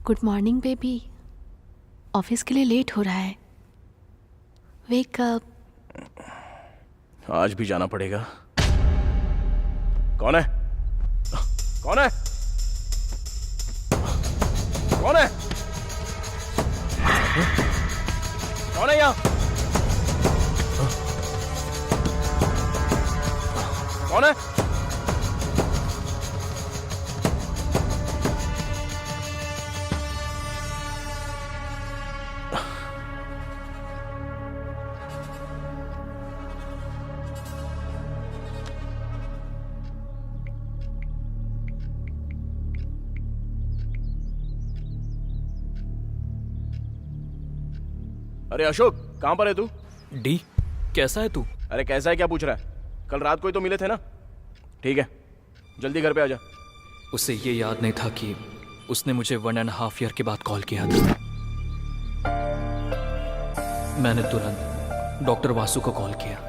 Good morning baby. Office के लिए late हो रहा है। Wake up. आज भी जाना पड़ेगा। कौन है? कौन है? कौन है? कौन है यहाँ? कौन है? अरे अशोक, कहां पर है तू? डी, कैसा है तू? अरे कैसा है क्या पूछ रहा है? कल रात को ही तो मिले थे ना। ठीक है, जल्दी घर पे आ जा। उसे ये याद नहीं था कि उसने मुझे 1.5 ईयर के बाद कॉल किया था। मैंने तुरंत डॉक्टर वासु को कॉल किया।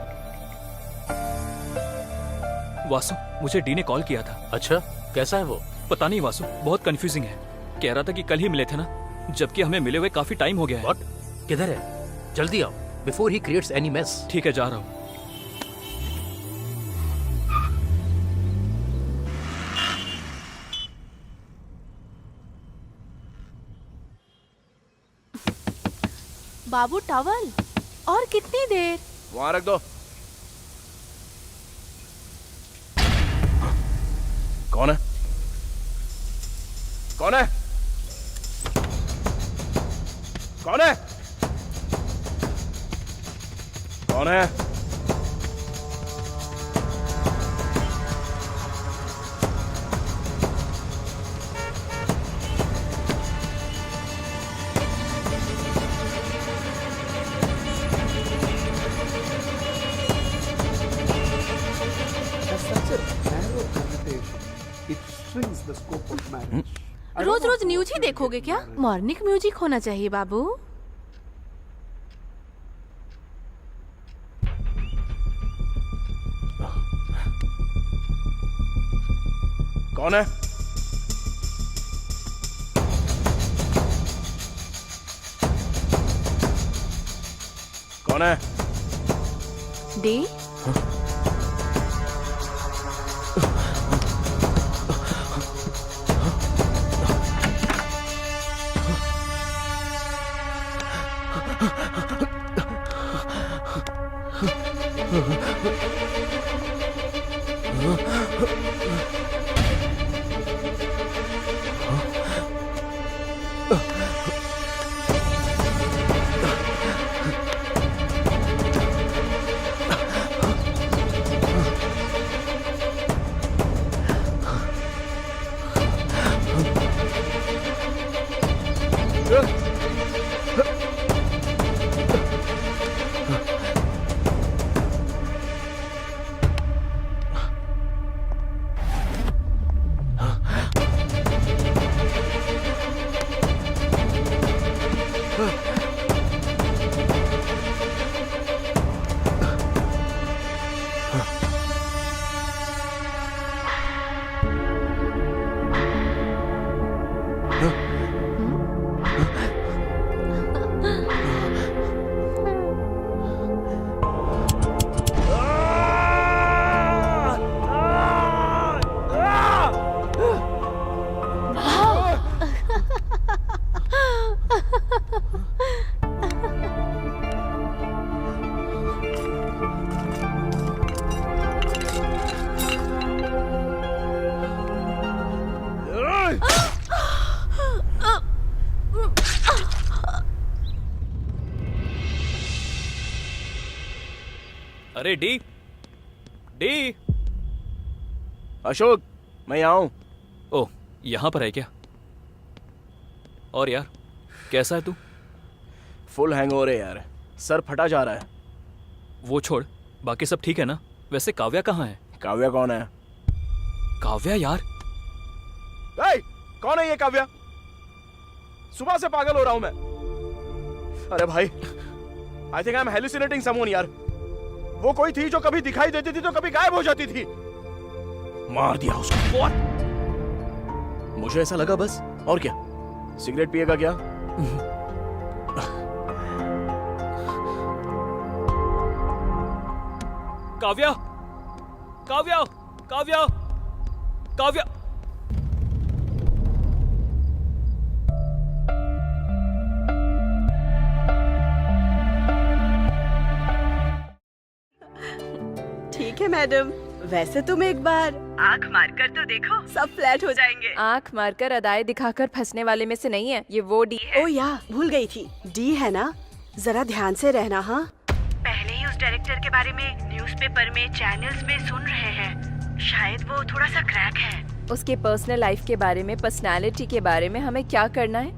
वासु, मुझे डी ने कॉल किया था। अच्छा, कैसा है वो? पता नहीं वासु, बहुत कंफ्यूजिंग है। कह रहा था कि कल ही मिले थे ना, जबकि हमें मिले हुए काफी टाइम हो गया है। व्हाट? किधर है? जल्दी आओ before he creates any mess. ठीक है, जा रहा हूँ। बाबू टॉवल, और कितनी देर? वहां रख दो। कौन है? कौन है? कौन है? कौन है? Has such a narrow connotation. It shrinks the scope of marriage. रोज रोज न्यूज ही देखोगे क्या? मॉर्निंग म्यूजिक होना चाहिए बाबू। कौन है? कौन है? डी, अरे डी, डी। अशोक, मैं यहाँ हूं। ओह, यहाँ पर है क्या? और यार, कैसा है तू? फुल हैंगओवर है यार, सर फटा जा रहा है। वो छोड़, बाकी सब ठीक है ना? वैसे काव्या कहाँ है? काव्या कौन है? काव्या यार। ए, कौन है ये काव्या? सुबह से पागल हो रहा हूं मैं। अरे भाई, I think I am hallucinating someone यार। वो कोई थी जो कभी दिखाई देती थी तो कभी गायब हो जाती थी। मार दिया उसको। What? मुझे ऐसा लगा बस, और क्या। सिगरेट पिएगा क्या? काव्या, काव्या, काव्या, काव्या। ठीक है मैडम, वैसे तुम एक बार आंख मारकर तो देखो, सब फ्लैट हो जाएंगे। आंख मारकर अदाएं दिखाकर फंसने वाले में से नहीं है, ये वो डी है। ओ या भूल गई थी, डी है ना, जरा ध्यान से रहना। हाँ, पहले ही उस डायरेक्टर के बारे में न्यूज़पेपर में, चैनल्स में सुन रहे हैं, शायद वो थोड़ा सा क्रैक है। उसके पर्सनल लाइफ के बारे में, पर्सनालिटी के बारे में हमें क्या करना है,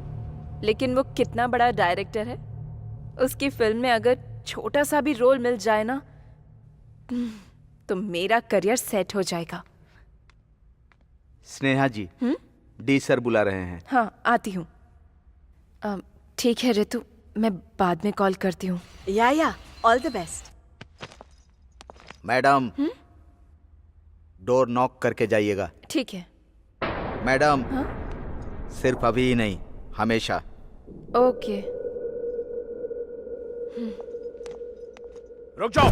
लेकिन वो कितना बड़ा डायरेक्टर है। उसकी फिल्म में अगर छोटा सा भी रोल मिल जाए ना, तो मेरा करियर सेट हो जाएगा। स्नेहा जी, डी सर बुला रहे हैं। हाँ, आती हूँ। ठीक है रितु, मैं बाद में कॉल करती हूँ। या all the best. Madam, door knock करके जाइएगा। ठीक है। मैडम, हाँ? सिर्फ अभी ही नहीं, हमेशा। ओके। रुक जाओ,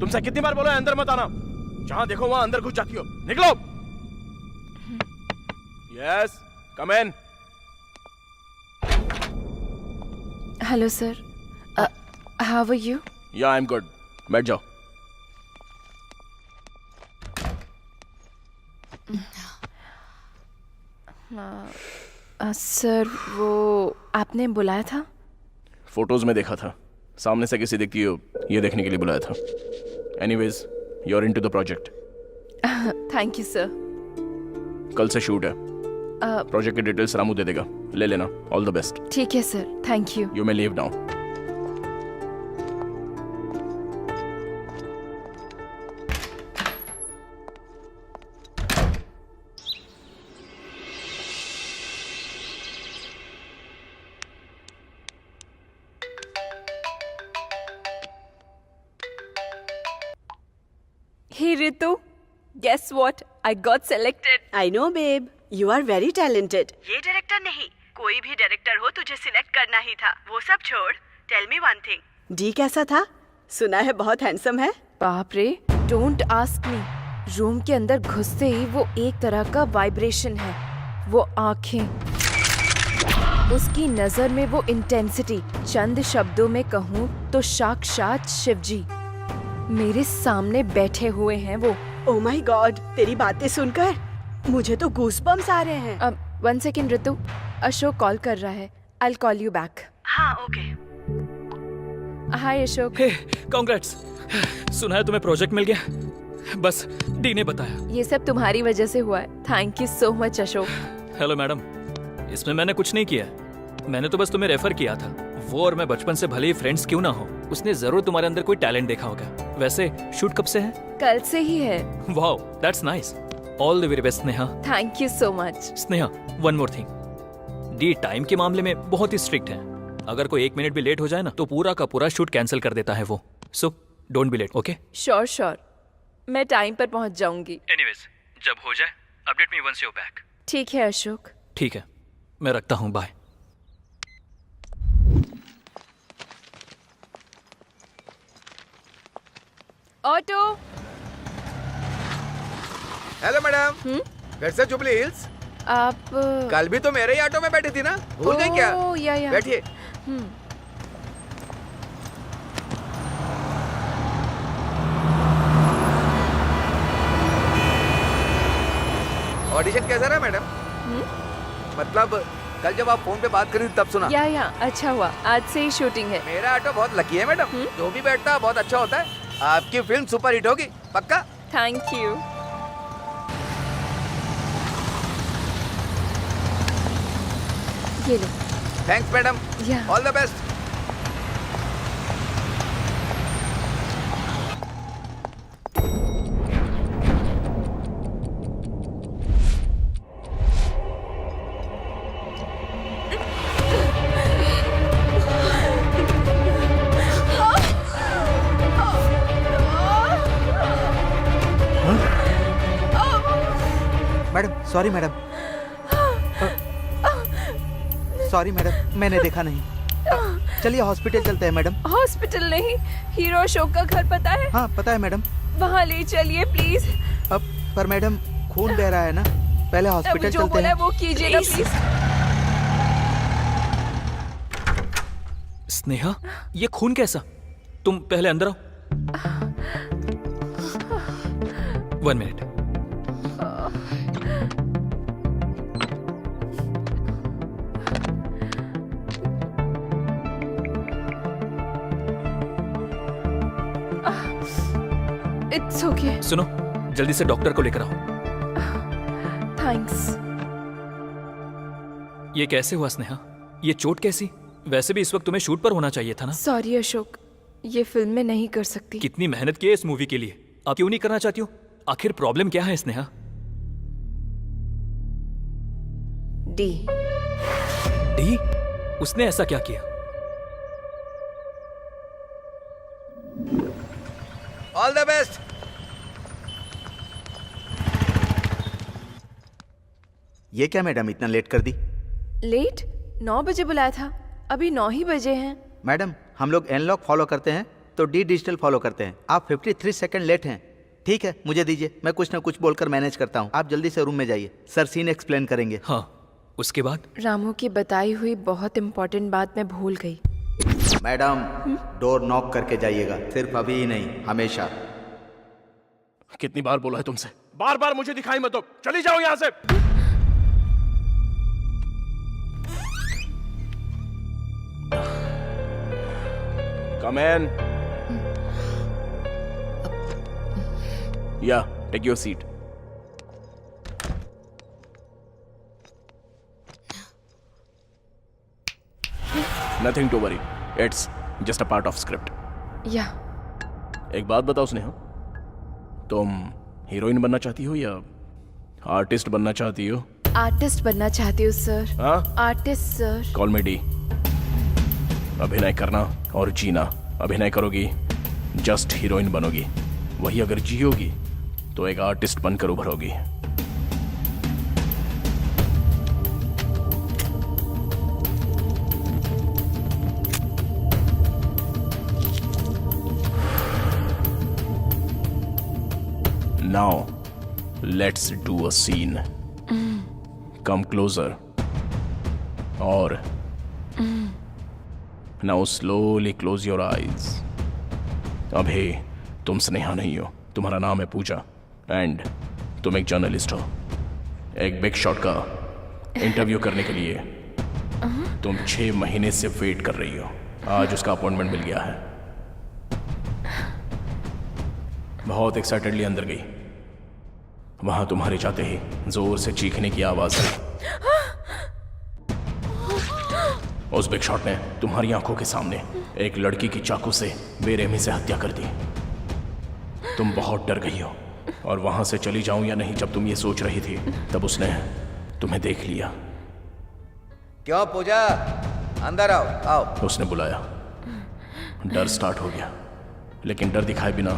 तुमसे कितनी बार बोला है अंदर मत आना। जहां देखो वहां अंदर घुस जाती हो। निकलो। Yes, come in. Hello sir, how are you? Yeah I am good, बैठ जाओ। सर, वो आपने बुलाया था? फोटोज में देखा था, सामने से कैसी दिखती हो ये देखने के लिए बुलाया था। Anyways, you are into the project. Thank you sir. कल से शूट है। प्रोजेक्ट की डिटेल्स रामू दे देगा, ले लेना। All the best. ठीक है sir, thank you. You may leave now. Hey Ritu, guess what? I got selected. I know babe, you are very talented. ये डायरेक्टर नहीं, कोई भी डायरेक्टर हो तुझे सिलेक्ट करना ही था। वो सब छोड़, tell me one thing, D कैसा था? सुना है बहुत हैंडसम है। बाप रे, डोंट आस्क मी। रूम के अंदर घुसते ही वो एक तरह का वाइब्रेशन है। वो आंखें, उसकी नजर में वो इंटेंसिटी, चंद शब्दों में कहूँ तो साक्षात शिवजी मेरे सामने बैठे हुए हैं वो। ओह माय गॉड, तेरी बातें सुनकर मुझे तो गूज़बम्स आ रहे हैं। अब 1 सेकेंड रितु, अशोक कॉल कर रहा है। I call you back. हाँ ओके। हाय अशोक। हे, कांग्रेट्स। सुना है तुम्हें प्रोजेक्ट मिल गया? बस डी ने बताया। ये सब तुम्हारी वजह से हुआ है। Thank you so much Ashok. Hello madam, इसमें मैंने कुछ नहीं किया, मैंने तो बस तुम्हें रेफर किया था। वो और मैं बचपन से भले ही फ्रेंड्स क्यों ना हो, उसने जरूर तुम्हारे अंदर कोई टैलेंट देखा होगा। वैसे शूट कब से है? कल से ही है। Wow, that's nice. All the very best Sneha. Thank you so much. Sneha, one more thing, D time के मामले में बहुत ही स्ट्रिक्ट है। अगर कोई 1 मिनट भी लेट हो जाए ना तो पूरा का पूरा शूट कैंसिल कर देता है वो। So don't be late, okay? Sure sure, मैं टाइम पर पहुंच जाऊंगी। एनीवेज, जब हो जाए update me once you back. ठीक है अशोक। ठीक है, मैं रखता हूँ, बाय। ऑटो। हेलो मैडम, फिर से जुबली हिल्स? आप कल भी तो मेरे ही ऑटो में बैठी थी ना, भूल गई क्या? ओह, या। बैठिए। ऑडिशन कैसा रहा मैडम? मतलब कल जब आप फोन पे बात करी तब सुना। या अच्छा हुआ, आज से ही शूटिंग है। मेरा ऑटो बहुत लकी है मैडम, जो भी बैठता है बहुत अच्छा होता है। आपकी फिल्म सुपर हिट होगी, पक्का। Thank you. ये लो। थैंक्स मैडम, या। All the best. Madam, sorry madam. Sorry madam, मैंने देखा नहीं। चलिए हॉस्पिटल चलते हैं मैडम। हॉस्पिटल नहीं, हीरो अशोक का घर पता है? हाँ पता है मैडम। वहाँ ले चलिए प्लीज। अब पर मैडम खून बह रहा है ना, पहले हॉस्पिटल जो चलते बोला हैं। वो कीजिएगा प्लीज। स्नेहा, ये खून कैसा? तुम पहले अंदर आओ। 1 मिनट। It's okay. सुनो, जल्दी से डॉक्टर को लेकर आओ। थैंक्स। ये कैसे हुआ स्नेहा? ये चोट कैसी? वैसे भी इस वक्त तुम्हें शूट पर होना चाहिए था ना। सॉरी अशोक, ये फिल्म में नहीं कर सकती। कितनी मेहनत की है इस मूवी के लिए, आप क्यों नहीं करना चाहती हो? आखिर प्रॉब्लम क्या है स्नेहा? डी। डी? उसने ऐसा क्या किया? All the best. ये क्या मैडम इतना लेट कर दी? लेट? 9 बजे बुलाया था, अभी 9 ही बजे हैं। मैडम हम लोग एनलॉग फॉलो करते हैं तो डी डिजिटल फॉलो करते हैं। आप 53 सेकंड लेट हैं। ठीक है मुझे दीजिए, मैं कुछ ना कुछ बोलकर मैनेज करता हूँ। आप जल्दी से रूम में जाइए, सर सीन एक्सप्लेन करेंगे। हाँ, उसके बाद? रामू की बताई हुई बहुत इंपॉर्टेंट बात मैं भूल गई। मैडम डोर नॉक करके जाइएगा, सिर्फ अभी ही नहीं हमेशा। कितनी बार बोला है तुमसे, बार बार मुझे दिखाई मत दो, चली जाओ यहां से। Come in. Yeah, take your seat. Nothing to worry. It's just a part of script. या एक बात बताओ स्नेहा, तुम हीरोइन बनना चाहती हो या आर्टिस्ट बनना चाहती हो? आर्टिस्ट बनना चाहती हूँ सर। हाँ? Artist sir. कॉल मी डी। अभिनय करना और जीना। अभिनय करोगी, जस्ट हीरोइन बनोगी। वही अगर जियोगी तो एक आर्टिस्ट बनकर उभरोगी। Now, let's do a scene. Come closer. और now slowly close your eyes. अभी तुम स्नेहा नहीं हो, तुम्हारा नाम है पूजा एंड तुम एक जर्नलिस्ट हो। एक बिग शॉट का इंटरव्यू करने के लिए तुम 6 महीने से वेट कर रही हो। आज उसका अपॉइंटमेंट मिल गया है। बहुत एक्साइटेडली अंदर गई। वहां तुम्हारे जाते ही जोर से चीखने की आवाज आई। उस बिग शॉट ने तुम्हारी आंखों के सामने एक लड़की की चाकू से बेरहमी से हत्या कर दी। तुम बहुत डर गई हो और वहां से चली जाऊं या नहीं जब तुम ये सोच रही थी, तब उसने तुम्हें देख लिया। क्यों पूजा, अंदर आओ आओ। उसने बुलाया। डर स्टार्ट हो गया, लेकिन डर दिखाए बिना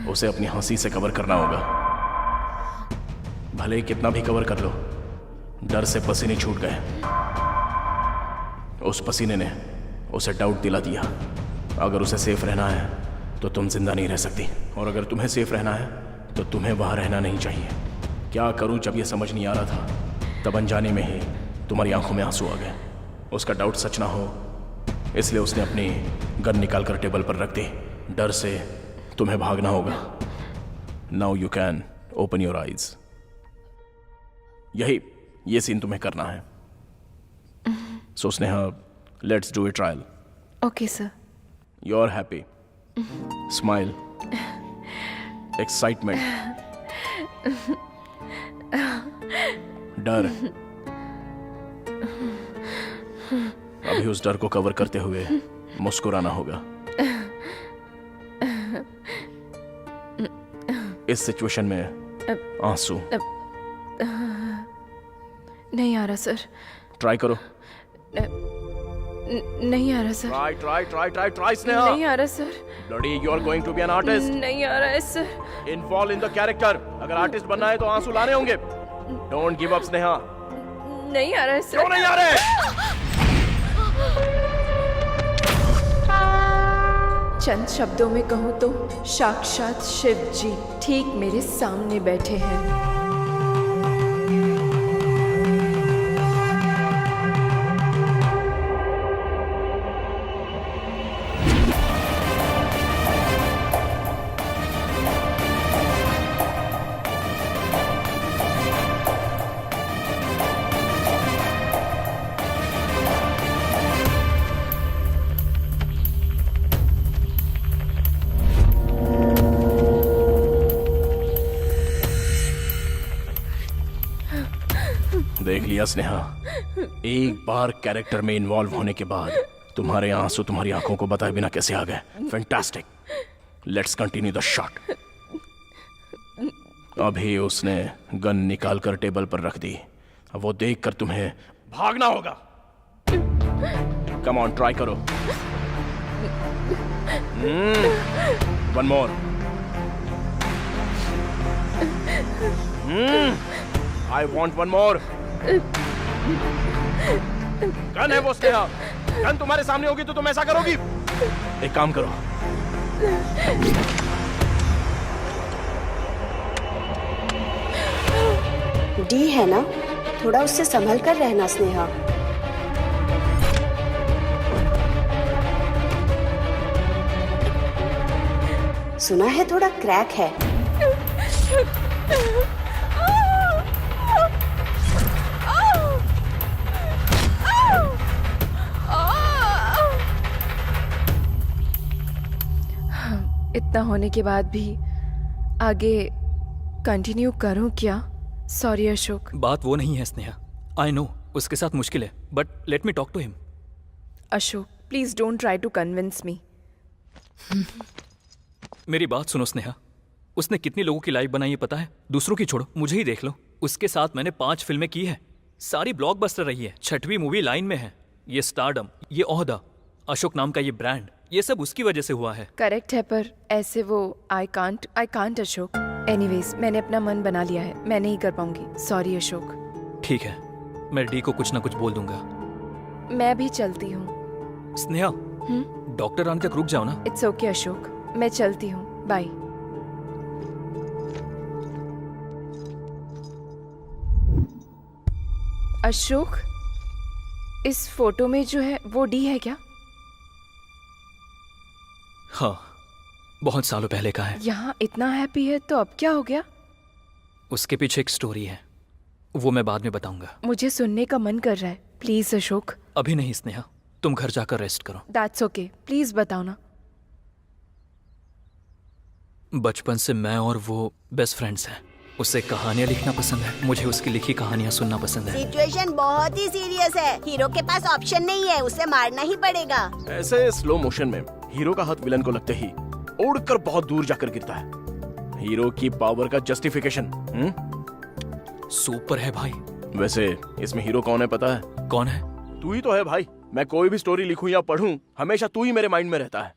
उसे अपनी हंसी से कवर करना होगा। भले ही कितना भी कवर कर लो, डर से पसीने छूट गए। उस पसीने ने उसे डाउट दिला दिया। अगर उसे सेफ रहना है तो तुम जिंदा नहीं रह सकती, और अगर तुम्हें सेफ रहना है तो तुम्हें वहां रहना नहीं चाहिए। क्या करूं जब ये समझ नहीं आ रहा था, तब अनजाने में ही तुम्हारी आंखों में आंसू आ गए। उसका डाउट सच ना हो, इसलिए उसने अपनी गन निकाल कर टेबल पर रख दी। डर से तुम्हें भागना होगा। Now you can open your eyes. ये सीन तुम्हें करना है। So Sneha, let's do a trial. Okay sir. You are happy, smile, excitement, डर। अभी उस डर को कवर करते हुए मुस्कुराना होगा। इस सिचुएशन में आंसू नहीं आ रहा सर। ट्राई करो। नहीं आ रहा सर। ट्राई स्नेहा। नहीं आ रहा sir. Bloody, you are going to be an artist. नहीं आ रहा है sir. Involve in the character. अगर आर्टिस्ट बनना है तो आंसू लाने होंगे। Don't give up Sneha. नहीं आ रहा है क्यों सर। नहीं आ रहे? चंद शब्दों में कहूँ तो साक्षात शिव जी ठीक मेरे सामने बैठे हैं। देख लिया स्नेहा, एक बार कैरेक्टर में इन्वॉल्व होने के बाद तुम्हारे आंसू तुम्हारी आंखों को बताए बिना कैसे आ गए? Fantastic. Let's continue the shot. अभी उसने गन निकाल कर टेबल पर रख दी। अब वो देखकर तुम्हें भागना होगा। कम ऑन, ट्राई करो। One more. I want one more. Gun है वो स्नेहा। गन तुम्हारे सामने होगी तो तुम ऐसा करोगी? एक काम करो, डी है ना, थोड़ा उससे संभल कर रहना स्नेहा। सुना है थोड़ा क्रैक है। इतना होने के बाद भी आगे कंटिन्यू करूं क्या? सॉरी अशोक। बात वो नहीं है स्नेहा, आई नो उसके साथ मुश्किल है, but let me talk to him. Ashok please don't try to convince me. मेरी बात सुनो स्नेहा, उसने कितनी लोगों की लाइफ बनाई है पता है? दूसरों की छोड़ो, मुझे ही देख लो। उसके साथ मैंने 5 फिल्में की है, सारी ब्लॉकबस्टर रही है। 6वीं मूवी लाइन में है। ये स्टारडम, ये ओहदा, अशोक नाम का ये ब्रांड, ये सब उसकी वजह से हुआ है। करेक्ट है, पर ऐसे वो आई कांट अशोक। एनीवेज मैंने अपना मन बना लिया है, मैं नहीं कर पाऊंगी। सॉरी अशोक। ठीक है, मैं डी को कुछ ना कुछ बोल दूंगा। मैं भी चलती हूँ। स्नेहा, डॉक्टर आने तक रुक जाओ ना। इट्स ओके अशोक, मैं चलती हूँ। बाय। अशोक, इस फोटो में जो है वो डी है क्या? हाँ, बहुत सालों पहले का है। यहाँ इतना हैप्पी है तो अब क्या हो गया? उसके पीछे एक स्टोरी है, वो मैं बाद में बताऊंगा। मुझे सुनने का मन कर रहा है, प्लीज अशोक। अभी नहीं स्नेहा, तुम घर जाकर रेस्ट करो। दैट्स ओके, प्लीज बताओ ना। बचपन से मैं और वो बेस्ट फ्रेंड्स हैं। उसे कहानियां लिखना पसंद है, मुझे उसकी लिखी कहानियां सुनना पसंद है। सिचुएशन बहुत ही सीरियस है, हीरो के पास ऑप्शन नहीं है, उसे मारना ही पड़ेगा। ऐसे स्लो मोशन में हीरो का हाथ विलन को लगते ही उड़कर बहुत दूर जाकर गिरता है। हीरो की पावर का जस्टिफिकेशन। सुपर है भाई। वैसे इसमें हीरो कौन है पता है? कौन है? तू ही तो है भाई। मैं कोई भी स्टोरी लिखूं या पढूं, हमेशा तू ही मेरे माइंड में रहता है।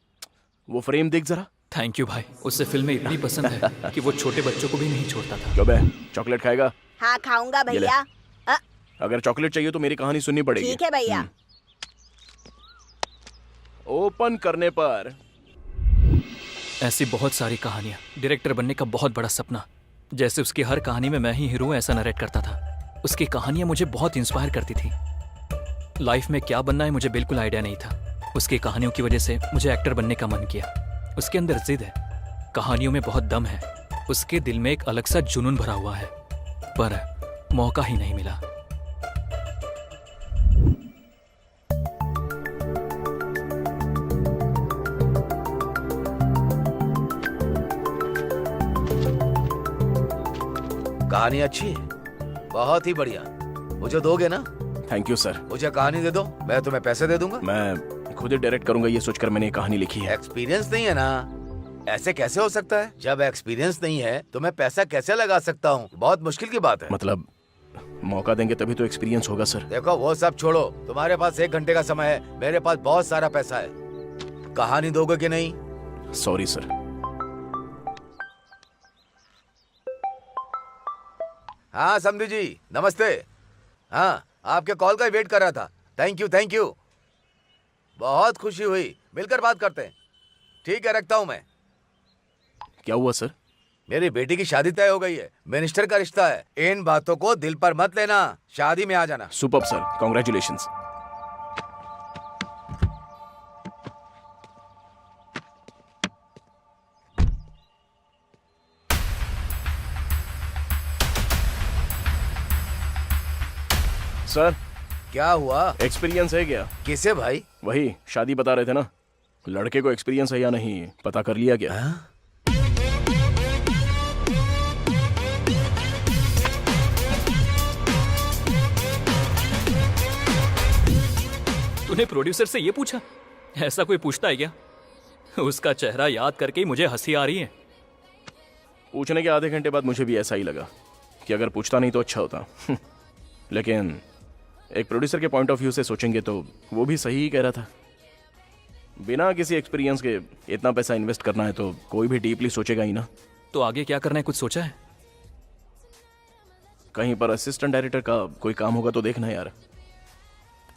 वो फ्रेम देख जरा। थैंक यू भाई। उससे फिल्में इतनी पसंद है कि वो छोटे बच्चों को भी नहीं छोड़ता था। क्यों बे, चॉकलेट खाएगा? हाँ खाऊंगा ये ले। भैया। अगर चॉकलेट चाहिए तो मेरी कहानी सुननी पड़ेगी। ठीक है भैया। ओपन करने पर ऐसी बहुत सारी कहानियां। डायरेक्टर बनने का बहुत बड़ा सपना। जैसे उसकी हर कहानी में मैं ही हीरो ऐसा नरेट करता था। उसकी कहानियां मुझे बहुत इंस्पायर करती थी। लाइफ में क्या बनना है मुझे बिल्कुल आइडिया नहीं था। उसकी कहानियों की वजह से मुझे एक्टर बनने का मन किया। उसके अंदर जिद है, कहानियों में बहुत दम है। उसके दिल में एक अलग सा जुनून भरा हुआ है, पर मौका ही नहीं मिला। कहानी अच्छी है, बहुत ही बढ़िया। मुझे दोगे ना? Thank you sir. मुझे कहानी दे दो, मैं तुम्हें पैसे दे दूंगा। मैं खुद ही डायरेक्ट करूंगा ये सोचकर मैंने ये कहानी लिखी है। एक्सपीरियंस नहीं है ना, ऐसे कैसे हो सकता है? जब एक्सपीरियंस नहीं है तो मैं पैसा कैसे लगा सकता हूँ? बहुत मुश्किल की बात है। मतलब मौका देंगे तभी तो एक्सपीरियंस होगा सर। देखो वो सब छोड़ो, तुम्हारे पास 1 घंटे का समय है, मेरे पास बहुत सारा पैसा है। कहानी दोगे कि नहीं? Sorry sir. हाँ समधी जी, नमस्ते। हाँ आपके कॉल का वेट कर रहा था। थैंक यू थैंक यू, बहुत खुशी हुई। मिलकर बात करते हैं। ठीक है, रखता हूं मैं। क्या हुआ सर? मेरी बेटी की शादी तय हो गई है। मिनिस्टर का रिश्ता है। इन बातों को दिल पर मत लेना, शादी में आ जाना। Superb sir, congratulations. सर, क्या हुआ? एक्सपीरियंस है क्या? किसे भाई? वही शादी बता रहे थे ना, लड़के को एक्सपीरियंस है या नहीं पता कर लिया क्या? तूने प्रोड्यूसर से ये पूछा? ऐसा कोई पूछता है क्या? उसका चेहरा याद करके ही मुझे हंसी आ रही है। पूछने के आधे घंटे बाद मुझे भी ऐसा ही लगा कि अगर पूछता नहीं तो अच्छा होता। लेकिन एक प्रोड्यूसर के पॉइंट ऑफ व्यू से सोचेंगे तो वो भी सही ही कह रहा था। बिना किसी एक्सपीरियंस के इतना पैसा इन्वेस्ट करना है तो कोई भी डीपली सोचेगा ही ना। तो आगे क्या करना है, कुछ सोचा है? कहीं पर असिस्टेंट डायरेक्टर का कोई काम होगा तो देखना यार।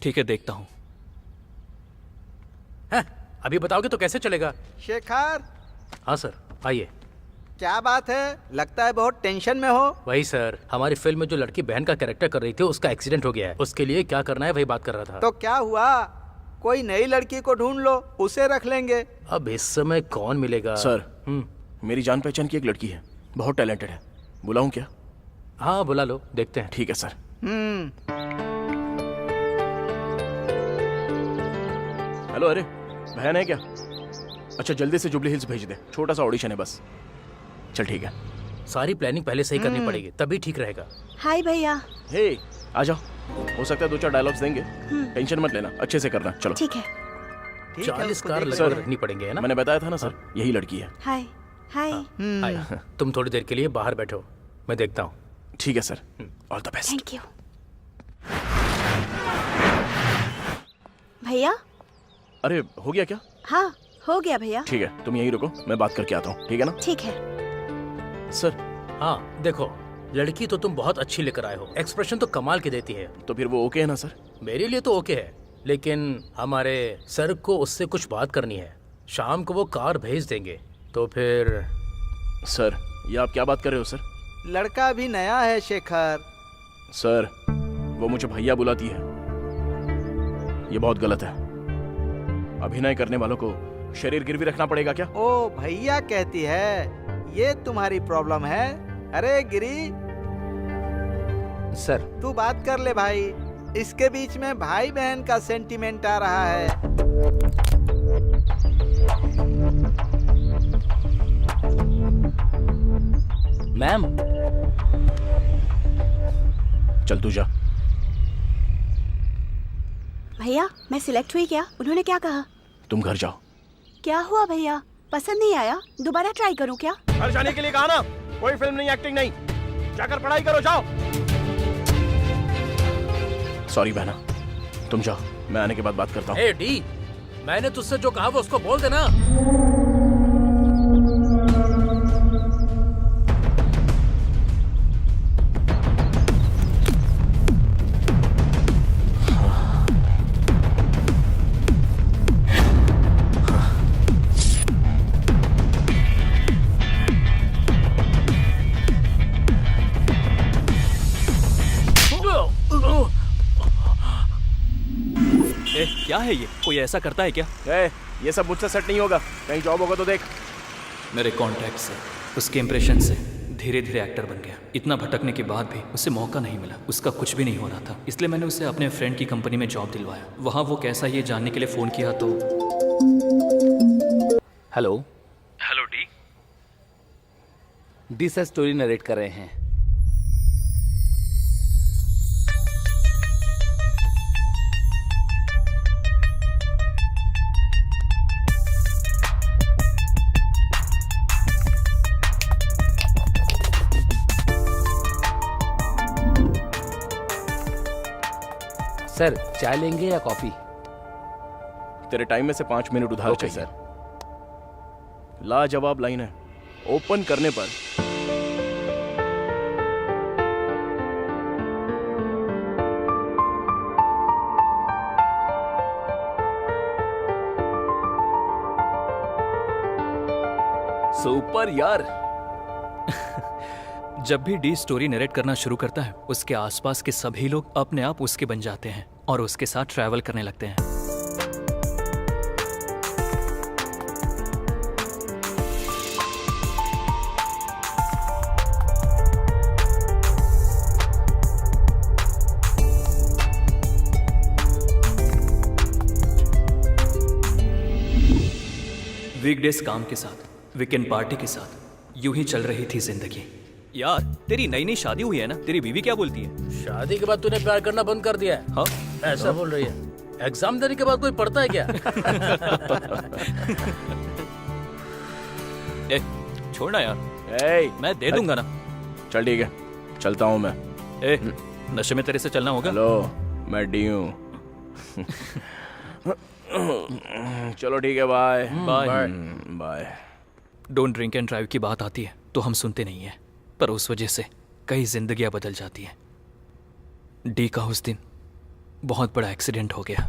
ठीक है, देखता हूँ। हैं? अभी बताओगे तो कैसे चलेगा? शेखर, हाँ सर, आइए। क्या बात है? लगता है बहुत टेंशन में हो। वही सर, हमारी फिल्म में जो लड़की बहन का कैरेक्टर कर रही थी उसका एक्सीडेंट हो गया है। उसके लिए क्या करना है वही बात कर रहा था। तो क्या हुआ? कोई नई लड़की को ढूंढ लो, उसे रख लेंगे। अब इस समय कौन मिलेगा? सर, मेरी जान पहचान की एक लड़की है, बहुत टैलेंटेड है। बुलाऊं क्या? हाँ बुला लो, देखते हैं। ठीक है सर। हेलो, अरे बहन है क्या? अच्छा, जल्दी से जुबली हिल्स भेज दे, छोटा सा ऑडिशन है बस। चल ठीक है। सारी प्लानिंग पहले से ही करनी पड़ेगी, तभी ठीक रहेगा। हाय भैया। हे, आ जाओ। हो सकता है 2-4 डायलॉग्स देंगे, टेंशन मत लेना, अच्छे से करना। चलो ठीक है। 40 कार सर, लगभग रखनी पड़ेंगे, है ना? मैंने बताया था ना सर, यही लड़की है। हाय हाय। हाय, तुम थोड़ी देर के लिए बाहर बैठो, मैं देखता हूँ। ठीक है sir, all the best. Thank you. भैया। अरे हो गया क्या? हाँ हो गया भैया। ठीक है, तुम यहीं रुको, मैं बात करके आता हूँ, ठीक है ना? ठीक है। सर, हाँ देखो, लड़की तो तुम बहुत अच्छी लेकर आए हो, एक्सप्रेशन तो कमाल की देती है। तो फिर वो ओके है ना सर? मेरे लिए तो ओके है, लेकिन हमारे सर को उससे कुछ बात करनी है। शाम को वो कार भेज देंगे, तो फिर। सर, ये आप क्या बात कर रहे हो सर? लड़का अभी नया है शेखर। सर, वो मुझे भैया बुलाती है, ये बहुत गलत है। अभिनय करने वालों को शरीर गिरवी रखना पड़ेगा क्या? ओ भैया कहती है, ये तुम्हारी प्रॉब्लम है। अरे गिरी, सर तू बात कर ले भाई। इसके बीच में भाई बहन का सेंटीमेंट आ रहा है। मैम। चल तू जा। भैया मैं सिलेक्ट हुई क्या? उन्होंने क्या कहा? तुम घर जाओ। क्या हुआ भैया? पसंद नहीं आया? दोबारा ट्राई करूं क्या? घर जाने के लिए कहा ना, कोई फिल्म नहीं, एक्टिंग नहीं, जाकर पढ़ाई करो, जाओ। सॉरी बहना, तुम जाओ, मैं आने के बाद बात करता हूँ। ए डी, मैंने तुझसे जो कहा वो उसको बोल देना। क्या है ये? कोई ऐसा करता है क्या? ये सब मुझसे सेट नहीं होगा, कहीं जॉब होगा तो देख। मेरे कॉन्टैक्ट से, उसके इम्प्रेशन से धीरे धीरे एक्टर बन गया। इतना भटकने के बाद भी उसे मौका नहीं मिला, उसका कुछ भी नहीं हो रहा था। इसलिए मैंने उसे अपने फ्रेंड की कंपनी में जॉब दिलवाया। वहाँ वो कैसा ये जानने के लिए फ़ोन किया तो। Hello hello D. D sir story narrate कर रहे हैं। सर चाय लेंगे या कॉफी? तेरे टाइम में से 5 मिनट उधार चाहिए। सर। लाजवाब लाइन है, ओपन करने पर। सुपर यार। जब भी डी स्टोरी नरेट करना शुरू करता है, उसके आसपास के सभी लोग अपने आप उसके बन जाते हैं और उसके साथ ट्रैवल करने लगते हैं। वीकडेज काम के साथ, वीकेंड पार्टी के साथ यूं ही चल रही थी जिंदगी। यार तेरी नई नई शादी हुई है ना, तेरी बीवी क्या बोलती है? शादी के बाद तूने प्यार करना बंद कर दिया है? हाँ ऐसा बोल रही है? एग्जाम देने के बाद कोई पढ़ता है क्या? ए, छोड़ना यार, ए, मैं दे दूंगा ना। चल ठीक है, चलता हूँ मैं। ए, नशे में तेरे से चलना होगा? हेलो, मैं डी हूँ। चलो ठीक है, bye bye. Bye. Don't drink and drive की बात आती है तो हम सुनते नहीं हैं, पर उस वजह से कई जिंदगियां बदल जाती हैं। डी का उस दिन बहुत बड़ा एक्सीडेंट हो गया।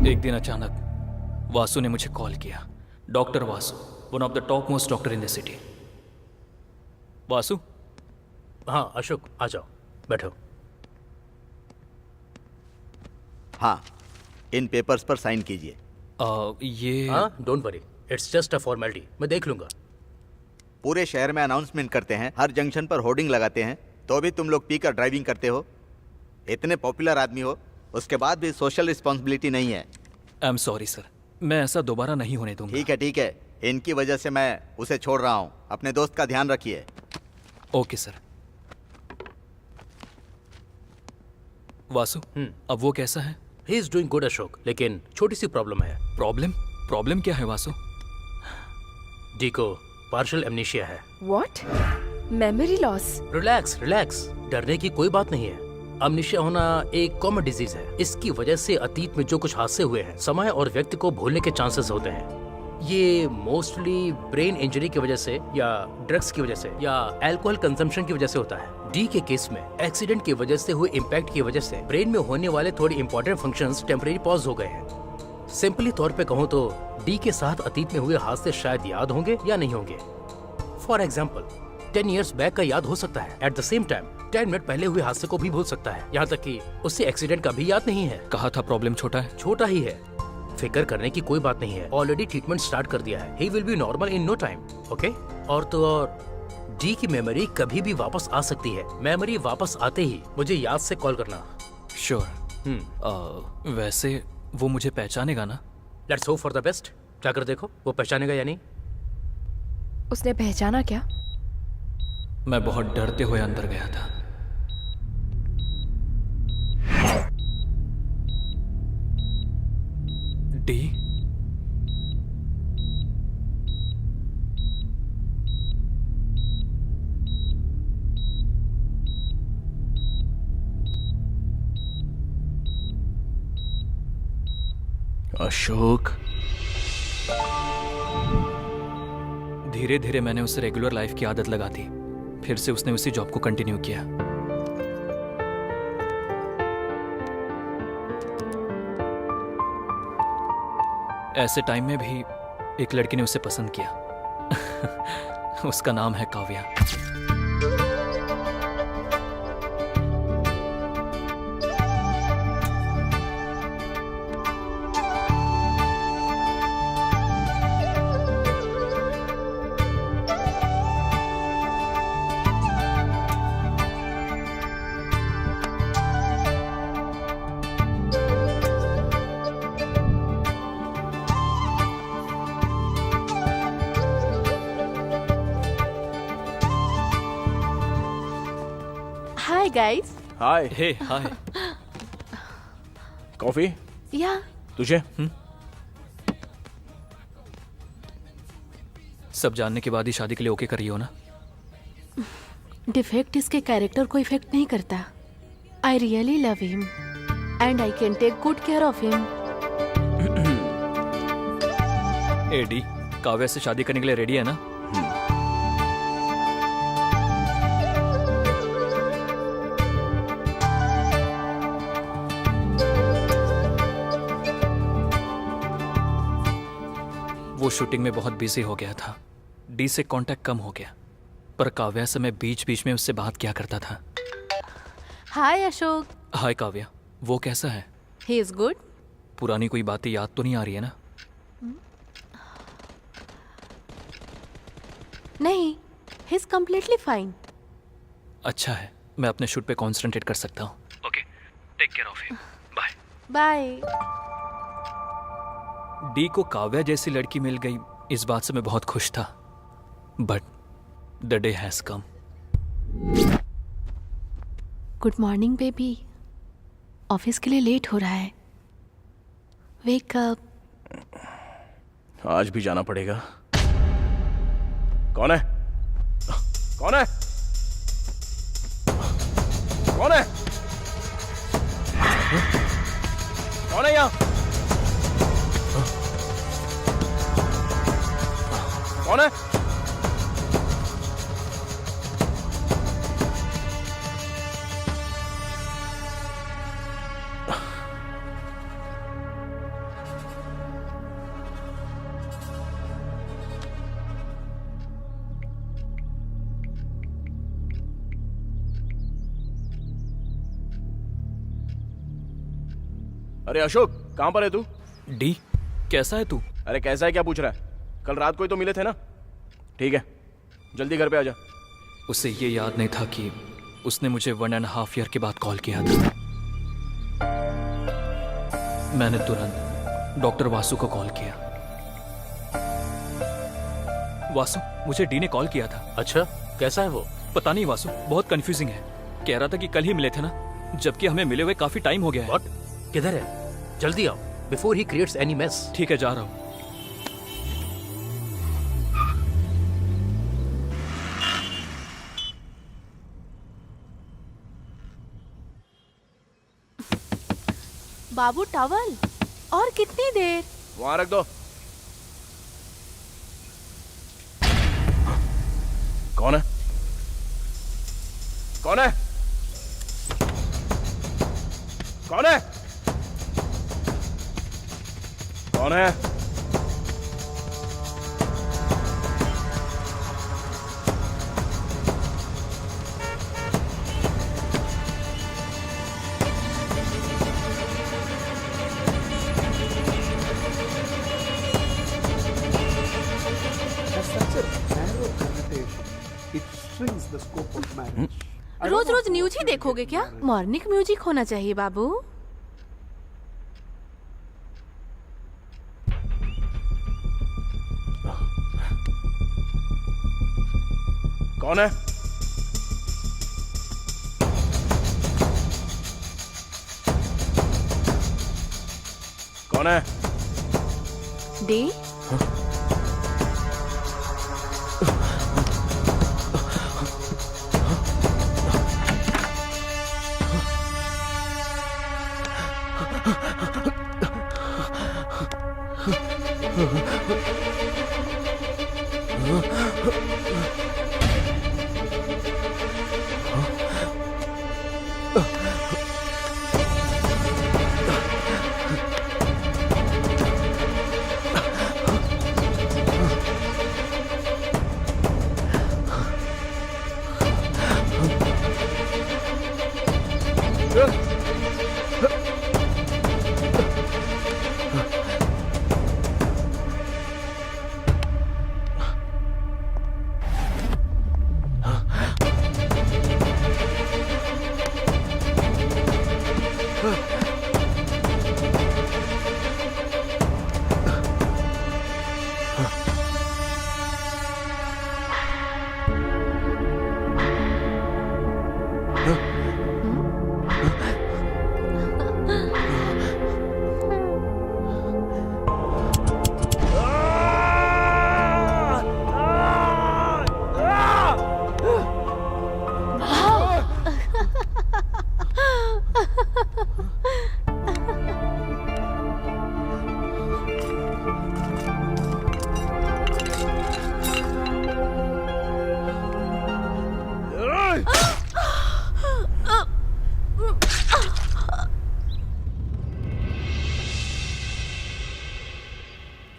एक दिन अचानक वासु ने मुझे कॉल किया। Doctor Vasu, one of the top most doctor in the city. Vasu? हाँ अशोक, आ जाओ, बैठो। हाँ, इन पेपर्स पर साइन कीजिए। ये हाँ, don't worry, it's just a formality, मैं देख लूंगा। पूरे शहर में अनाउंसमेंट करते हैं, हर जंक्शन पर होर्डिंग लगाते हैं, तो भी तुम लोग पीकर ड्राइविंग करते हो। इतने पॉपुलर आदमी हो, उसके बाद भी सोशल रिस्पॉन्सिबिलिटी नहीं है। आई एम सॉरी सर, मैं ऐसा दोबारा नहीं होने दूंगा। ठीक है, इनकी वजह से मैं उसे छोड़ रहा हूँ। अपने दोस्त का ध्यान रखिए। Okay sir. वासु, अब वो कैसा है? He is doing good Ashok, लेकिन छोटी सी प्रॉब्लम है। प्रॉब्लम क्या है वासु? डी को पार्शियल एमनीशिया है। व्हाट? Memory loss? रिलैक्स, डरने की कोई बात नहीं है। अमनीशिया होना एक कॉमन डिजीज है। इसकी वजह से अतीत में जो कुछ हादसे हुए हैं, समय और व्यक्ति को भूलने के चांसेस होते हैं। ये मोस्टली ब्रेन इंजरी की वजह से या ड्रग्स की वजह से या अल्कोहल कंजम्पशन की वजह से होता है। डी के केस में एक्सीडेंट की वजह से हुए इम्पैक्ट की वजह से ब्रेन में होने वाले थोड़े इंपॉर्टेंट फंक्शंस टेम्परेरी पॉज हो गए हैं। सिंपली तौर पे कहूँ तो डी के साथ अतीत में हुए हादसे शायद याद होंगे या नहीं होंगे। फॉर एग्जाम्पल 10 years बैक का याद हो सकता है, at the same time 10 minute पहले हुए हादसे को भी भूल सकता है, यहाँ तक कि उससे एक्सीडेंट का भी याद नहीं है। कहा था प्रॉब्लम छोटा है। छोटा ही है, फिक्र करने की कोई बात नहीं है। ऑलरेडी ट्रीटमेंट स्टार्ट कर दिया है। He will be normal in no time. Okay, और तो और डी की मेमोरी कभी भी वापस आ सकती है। मेमोरी वापस आते ही मुझे याद से कॉल करना। श्योर। वैसे वो मुझे पहचानेगा ना? Let's hope for the best. जाकर देखो वो पहचानेगा या नहीं। उसने पहचाना क्या? मैं बहुत डरते हुए अंदर गया था। डी? अशोक। धीरे धीरे मैंने उसे रेगुलर लाइफ की आदत लगा दी। फिर से उसने उसी जॉब को कंटिन्यू किया। ऐसे टाइम में भी एक लड़की ने उसे पसंद किया। उसका नाम है Kavya. Hi guys. Hi. Hey hi. Coffee Yeah. तुझे? सब जानने के बाद ही शादी के लिए ओके करी हो ना? डिफेक्ट इसके कैरेक्टर को इफेक्ट नहीं करता। I really love him and I can take good care of him. Eddie, Kavya से शादी करने के लिए रेडी है ना? वो शूटिंग में बहुत बिजी हो गया था, डी से कांटेक्ट कम हो गया, पर काव्या से मैं बीच बीच में उससे बात किया करता था। हाय अशोक। हाय काव्या, वो कैसा है? He is good. पुरानी कोई बातें याद तो नहीं आ रही है ना? नहीं, ही इज कम्प्लीटली फाइन। अच्छा है, मैं अपने शूट पे कॉन्सेंट्रेट कर सकता हूँ। Okay, take care of him, bye. Bye. D को काव्या जैसी लड़की मिल गई, इस बात से मैं बहुत खुश था, but the day has come. Good morning baby. Office के लिए लेट हो रहा है। Wake up. आज भी जाना पड़ेगा। कौन है? कौन है? कौन है? कौन है यहाँ? कौन है? अरे अशोक, कहां पर है तू? डी, कैसा है तू? अरे कैसा है क्या पूछ रहा है? कल रात को ही तो मिले थे ना? ठीक है, जल्दी घर पे आ जा। उसे ये याद नहीं था कि उसने मुझे 1.5 ईयर के बाद कॉल किया था। मैंने तुरंत डॉक्टर वासु को कॉल किया। वासु, मुझे डी ने कॉल किया था। अच्छा, कैसा है वो? पता नहीं वासु, बहुत कंफ्यूजिंग है। कह रहा था कि कल ही मिले थे ना, जबकि हमें मिले हुए काफी टाइम हो गया है। व्हाट? किधर है? जल्दी आओ before he creates any mess. ठीक है, जा रहा हूँ। बाबू टॉवल, और कितनी देर? वहां रख दो। कौन है? कौन है? कौन है? कौन है? Has such a narrow connotation. It shrinks the scope of marriage. I don't रोज रोज want न्यूज ही to देखोगे क्या? marriage. मॉर्निंग म्यूजिक होना चाहिए बाबू। कौन है? कौन है? डी,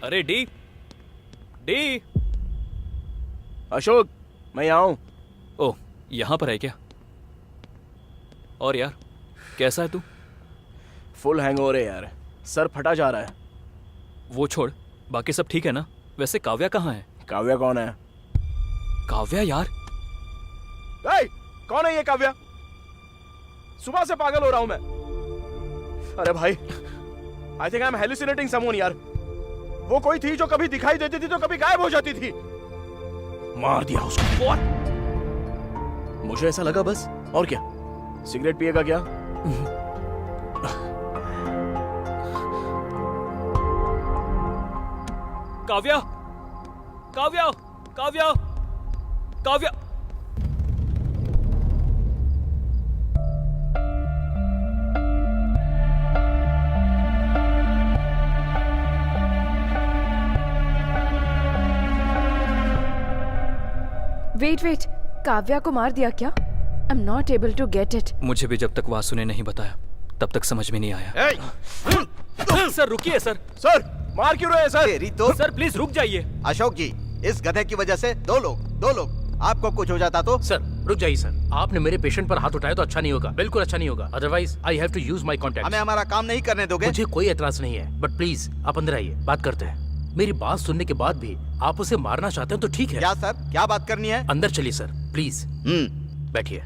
अरे डी डी। अशोक, मैं यहाँ हूँ। ओह, यहाँ पर है क्या? और यार, कैसा है तू? फुल हैंगओवर है यार, सर फटा जा रहा है। वो छोड़, बाकी सब ठीक है ना? वैसे काव्या कहाँ है? काव्या कौन है? काव्या यार। ए, कौन है ये काव्या? सुबह से पागल हो रहा हूं मैं। अरे भाई, I think I am hallucinating someone यार। वो कोई थी जो कभी दिखाई देती थी तो कभी गायब हो जाती थी। मार दिया उसको। What? मुझे ऐसा लगा बस, और क्या? सिगरेट पिएगा क्या? काव्या, काव्या, काव्या, काव्या। वेट, काव्या को मार दिया क्या? I am not able to get it. मुझे भी जब तक वासु ने नहीं बताया तब तक समझ में नहीं आया। सर रुकिए सर। सर, मार क्यों रहे हैं सर? तेरी तो सर प्लीज रुक जाइए। अशोक जी, इस गधे की वजह से दो लोग आपको कुछ हो जाता तो? सर रुक जाइए सर, आपने मेरे पेशेंट पर हाथ उठाया तो अच्छा नहीं होगा, बिल्कुल अच्छा नहीं होगा। Otherwise I have to use my contact. हमें हमारा काम नहीं करने दोगे? मुझे कोई एतराज नहीं है, बट प्लीज आप अंदर आइए, बात करते हैं। मेरी बात सुनने के बाद भी आप उसे मारना चाहते हैं तो ठीक है। क्या सर, क्या बात करनी है? अंदर चलिए सर, प्लीज बैठिए।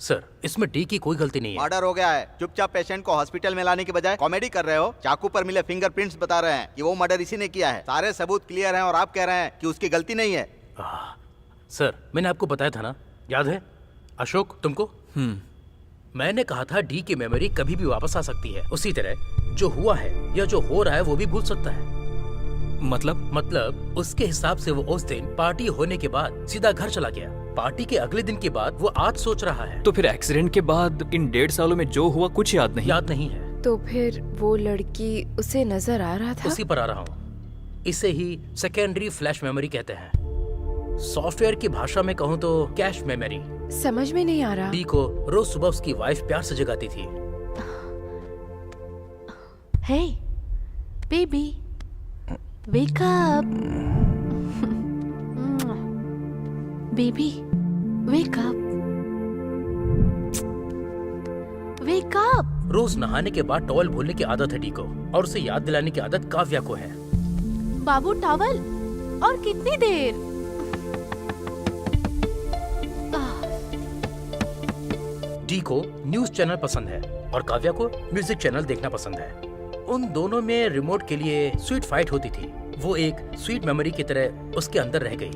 सर, इसमें डी की कोई गलती नहीं है। मर्डर हो गया है। चुपचाप पेशेंट को हॉस्पिटल में लाने के बजाय कॉमेडी कर रहे हो। चाकू पर मिले फिंगरप्रिंट्स बता रहे हैं कि वो मर्डर इसी ने किया है। सारे सबूत क्लियर हैं और आप कह रहे हैं कि उसकी गलती नहीं है। सर, मैंने आपको बताया था ना, याद है अशोक तुमको? मैंने कहा था डी की मेमोरी कभी भी वापस आ सकती है। उसी तरह जो हुआ है या जो हो रहा है वो भी भूल सकता है। मतलब उसके हिसाब से वो उस दिन पार्टी होने के बाद सीधा घर चला गया। पार्टी के अगले दिन के बाद वो आज सोच रहा है। तो फिर एक्सीडेंट के बाद इन 1.5 सालों में जो हुआ कुछ याद नहीं है। तो फिर वो लड़की उसे नजर आ रहा था? उसी पर आ रहा हूँ। इसे ही सेकेंडरी फ्लैश मेमोरी कहते हैं। सॉफ्टवेयर की भाषा में कहूँ तो कैश मेमोरी। समझ में नहीं आ रहा। डी को रोज सुबह उसकी वाइफ प्यार से जगाती थी। Hey baby, wake up. Baby, wake up. Wake up. रोज नहाने के बाद टॉवल भूलने की आदत है डी को, और उसे याद दिलाने की आदत काव्या को है। बाबू टॉवल, और कितनी देर? डी को न्यूज चैनल पसंद है और काव्या को म्यूजिक चैनल देखना पसंद है। उन दोनों में रिमोट के लिए स्वीट फाइट होती थी। वो एक स्वीट मेमोरी की तरह उसके अंदर रह गई।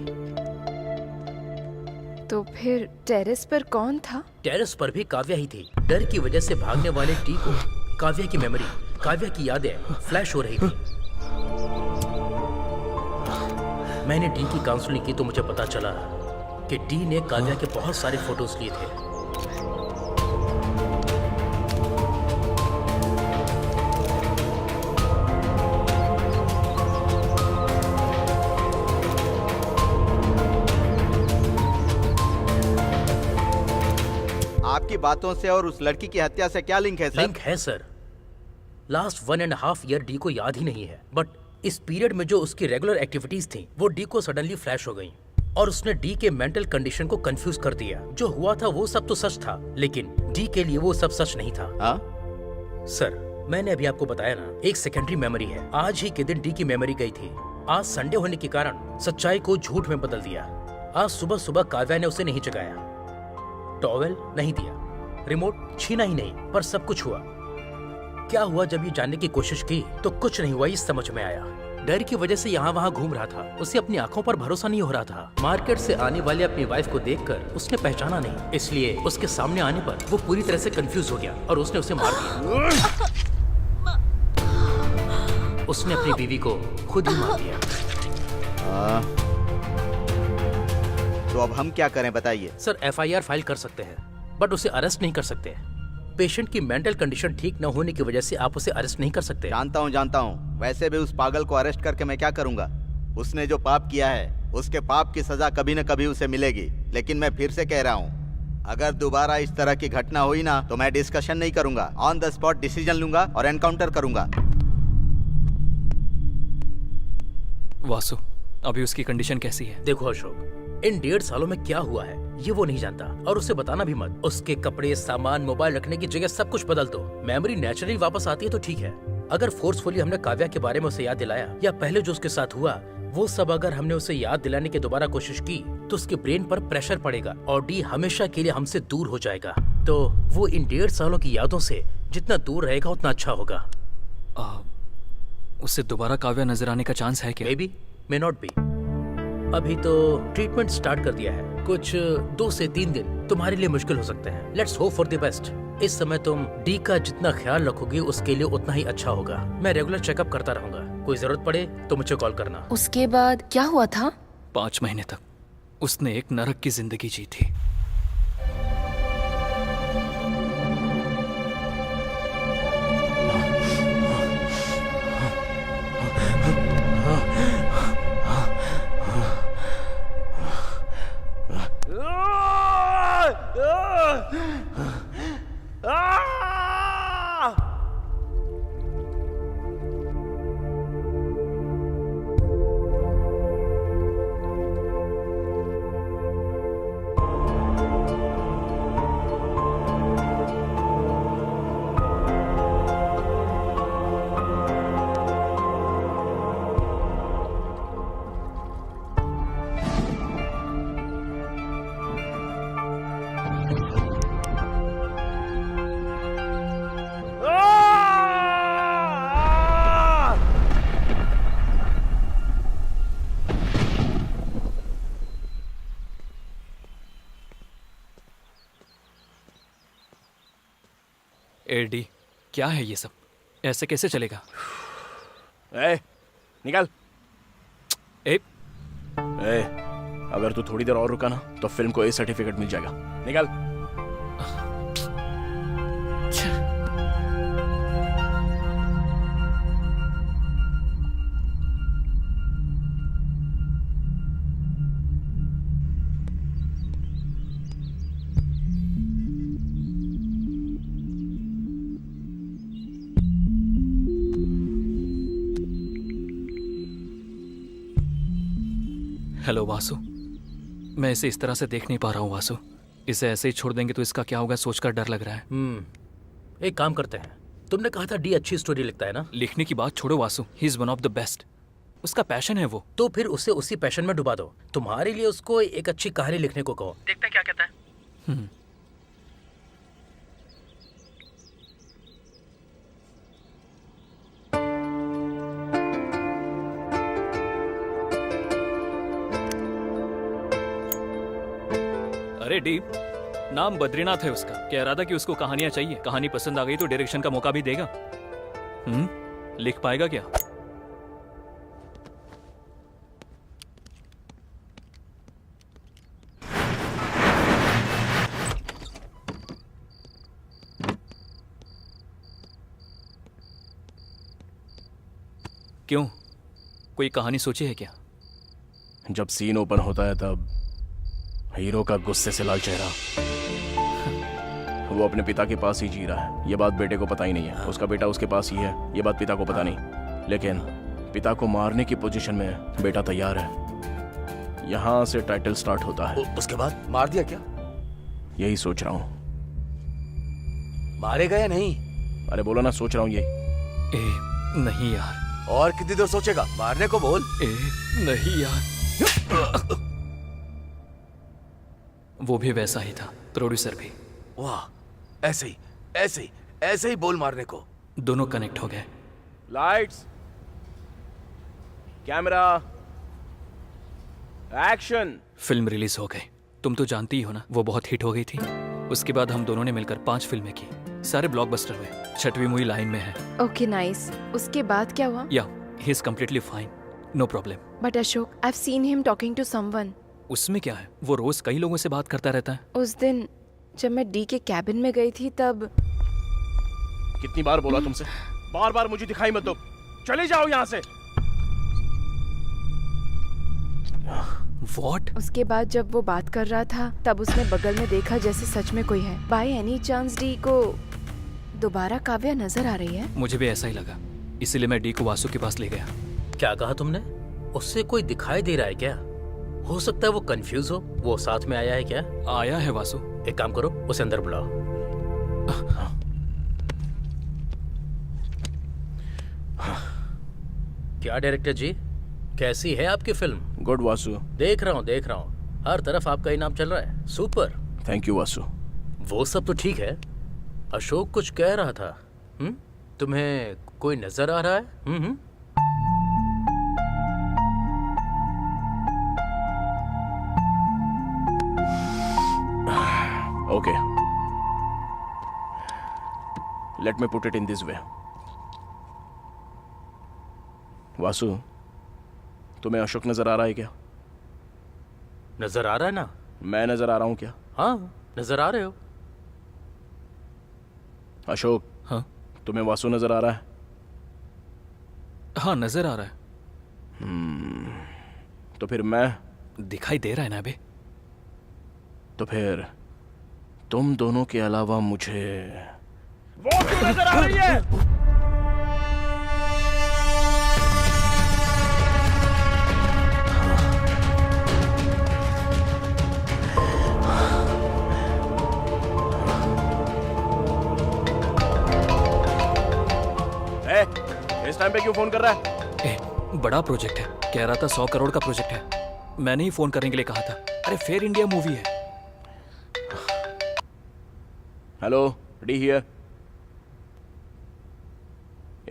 तो फिर टेरेस पर कौन था? टेरेस पर भी काव्या ही थी। डर की वजह से भागने वाले डी को काव्या की मेमोरी, काव्या की यादें फ्लैश हो रही थी। मैंने डी की काउंसलिंग की तो मुझे पता चला कि डी ने काव्या के बहुत सारे फोटोज लिए थे। आपकी बातों से और उस लड़की की हत्या से क्या लिंक है सर? लिंक है सर। लास्ट 1.5 ईयर डी को याद ही नहीं है, बट इस पीरियड में जो उसकी रेगुलर एक्टिविटीज थी वो डी को सडनली फ्लैश हो गई और उसने डी के मेंटल कंडीशन को कंफ्यूज कर दिया। जो हुआ था वो सब तो सच था, लेकिन डी के लिए वो सब सच नहीं था। सर, मैंने अभी आपको बताया ना, एक सेकेंडरी मेमोरी है। आज ही के दिन डी की मेमोरी गई थी। आज संडे होने के कारण सच्चाई को झूठ में बदल दिया। आज सुबह सुबह काव्या ने उसे नहीं जगाया, टॉवेल नहीं दिया, रिमोट छीना ही नहीं, पर सब कुछ हुआ। क्या हुआ जब ये जानने की कोशिश की तो कुछ नहीं हुआ, ये समझ में आया। डर की वजह से यहाँ वहाँ घूम रहा था। उसे अपनी आंखों पर भरोसा नहीं हो रहा था। मार्केट से आने वाले अपनी वाइफ को देखकर उसने पहचाना नहीं, इसलिए उसके सामने आने पर वो पूरी तरह से कंफ्यूज हो गया और उसने उसे मार दिया। उसने अपनी बीवी को खुद ही मार दिया। तो अब हम क्या करें बताइए? सर, FIR फाइल कर सकते हैं, बट उसे अरेस्ट नहीं कर सकते। पेशेंट की मेंटल कंडीशन ठीक न होने की वजह से आप उसे अरेस्ट नहीं कर सकते। जानता हूँ। वैसे भी उस पागल को अरेस्ट करके मैं क्या करूँगा? उसने जो पाप किया है उसके पाप की सजा कभी न कभी उसे मिलेगी। लेकिन मैं फिर से कह रहा हूँ, अगर दोबारा इस तरह की घटना हुई ना तो मैं डिस्कशन नहीं करूंगा, ऑन द स्पॉट डिसीजन लूंगा और एनकाउंटर करूंगा। वासु, अभी उसकी कंडीशन कैसी है? देखो अशोक, इन 1.5 सालों में क्या हुआ है ये वो नहीं जानता, और उसे बताना भी मत। उसके कपड़े, सामान, मोबाइल रखने की जगह सब कुछ बदल दो। मेमोरी नेचुरली वापस आती है तो ठीक है। अगर फोर्सफुली हमने काव्या के बारे में उसे याद दिलाया, या पहले जो उसके साथ हुआ वो सब अगर हमने उसे याद दिलाने की दोबारा कोशिश की, तो उसके ब्रेन पर प्रेशर पड़ेगा और डी हमेशा के लिए हमसे दूर हो जाएगा। तो वो इन 1.5 सालों की यादों से जितना दूर रहेगा उतना अच्छा होगा। उससे दोबारा काव्या नजर आने का चांस है क्या? May be, may not be. अभी तो ट्रीटमेंट स्टार्ट कर दिया है। कुछ 2 से 3 दिन तुम्हारे लिए मुश्किल हो सकते हैं। Let's hope for the best. इस समय तुम डी का जितना ख्याल रखोगी उसके लिए उतना ही अच्छा होगा। मैं रेगुलर चेकअप करता रहूंगा। कोई जरूरत पड़े तो मुझे कॉल करना। उसके बाद क्या हुआ था? 5 महीने तक उसने एक नरक की जिंदगी जी थी। एडी, क्या है ये सब? ऐसे कैसे चलेगा? निकल। ए, अगर तू थोड़ी देर और रुका ना तो फिल्म को ए सर्टिफिकेट मिल जाएगा। निकल। हेलो वासु, मैं इसे इस तरह से देख नहीं पा रहा हूँ वासु। इसे ऐसे ही छोड़ देंगे तो इसका क्या होगा सोचकर डर लग रहा है। एक काम करते हैं, तुमने कहा था डी अच्छी स्टोरी लिखता है ना? लिखने की बात छोड़ो Vasu, he is one of the best. उसका पैशन है वो। तो फिर उसे उसी पैशन में डुबा दो। तुम्हारे लिए उसको एक अच्छी कहानी लिखने को कहो, देखते हैं क्या कहता है। अरे डी, नाम बद्रीनाथ है उसका। कह रहा था कि उसको कहानियां चाहिए। कहानी पसंद आ गई तो डायरेक्शन का मौका भी देगा। लिख पाएगा क्या? क्यों, कोई कहानी सोची है क्या? जब सीन ओपन होता है तब हीरो का गुस्से से लाल चेहरा, वो अपने पिता के पास ही जी रहा है। ये बात बेटे को पता ही नहीं है। उसका बेटा उसके पास ही है, ये बात पिता को पता नहीं। लेकिन पिता को मारने की पोजीशन में बेटा तैयार है। यहाँ से टाइटल स्टार्ट होता है। उसके बाद मार दिया क्या? यही सोच रहा हूँ। मारेगा या नहीं? अरे बोलो ना, सोच रहा हूँ ये। नहीं यार। और कितनी देर सोचेगा? मारने को बोल। नहीं यार। वो भी वैसा ही था, प्रोड्यूसर भी। वाह, ऐसे ही ऐसे ही ऐसे ही बोल मारने को। दोनों कनेक्ट हो गए। Lights, camera, action. Film release हो गई। तुम तो जानती ही हो ना, वो बहुत हिट हो गई थी। उसके बाद हम दोनों ने मिलकर 5 फिल्में की, सारे ब्लॉकबस्टर हुए। 6वीं मूवी लाइन में है। Okay nice. उसके बाद क्या हुआ? Yeah he is completely fine, no problem. But Ashok, I have seen him talking to someone. उसमें क्या है, वो रोज कई लोगों से बात करता रहता है। उस दिन जब मैं डी के कैबिन में गई थी तब। कितनी बार बोला तुमसे, बार बार मुझे दिखाई मत दो, चले जाओ यहाँ से। What? उसके बाद जब वो बात कर रहा था तब उसने बगल में देखा जैसे सच में कोई है। बाय एनी चांस डी को दोबारा काव्या नजर आ रही है? मुझे भी ऐसा ही लगा, इसीलिए मैं डी को वासु के पास ले गया। क्या कहा तुमने? उससे कोई दिखाई दे रहा है क्या? हो सकता है वो कंफ्यूज हो। वो साथ में आया है क्या? आया है वासु। एक काम करो, उसे अंदर बुलाओ। क्या डायरेक्टर जी, कैसी है आपकी फिल्म? गुड वासु। देख रहा हूँ, हर तरफ आपका ही नाम चल रहा है। सुपर। Thank you Vasu. वो सब तो ठीक है, अशोक कुछ कह रहा था। तुम्हें कोई नजर आ रहा है? Okay. Let me put it in this way. Vasu, तुम्हें अशोक नजर आ रहा है क्या? नजर आ रहा है ना? मैं नजर आ रहा हूं क्या? हाँ, नजर आ रहे हो। अशोक, हाँ तुम्हें वासु नजर आ रहा है? हाँ, नजर आ रहा है। तो फिर मैं? दिखाई दे रहा है ना अबे? तो फिर तुम दोनों के अलावा मुझे वो भी नजर आ रही है। इस टाइम पे क्यों फोन कर रहा है? बड़ा प्रोजेक्ट है, कह रहा था 100 करोड़ का प्रोजेक्ट है। मैंने ही फोन करने के लिए कहा था। अरे फेयर इंडिया मूवी है। Hello, D here.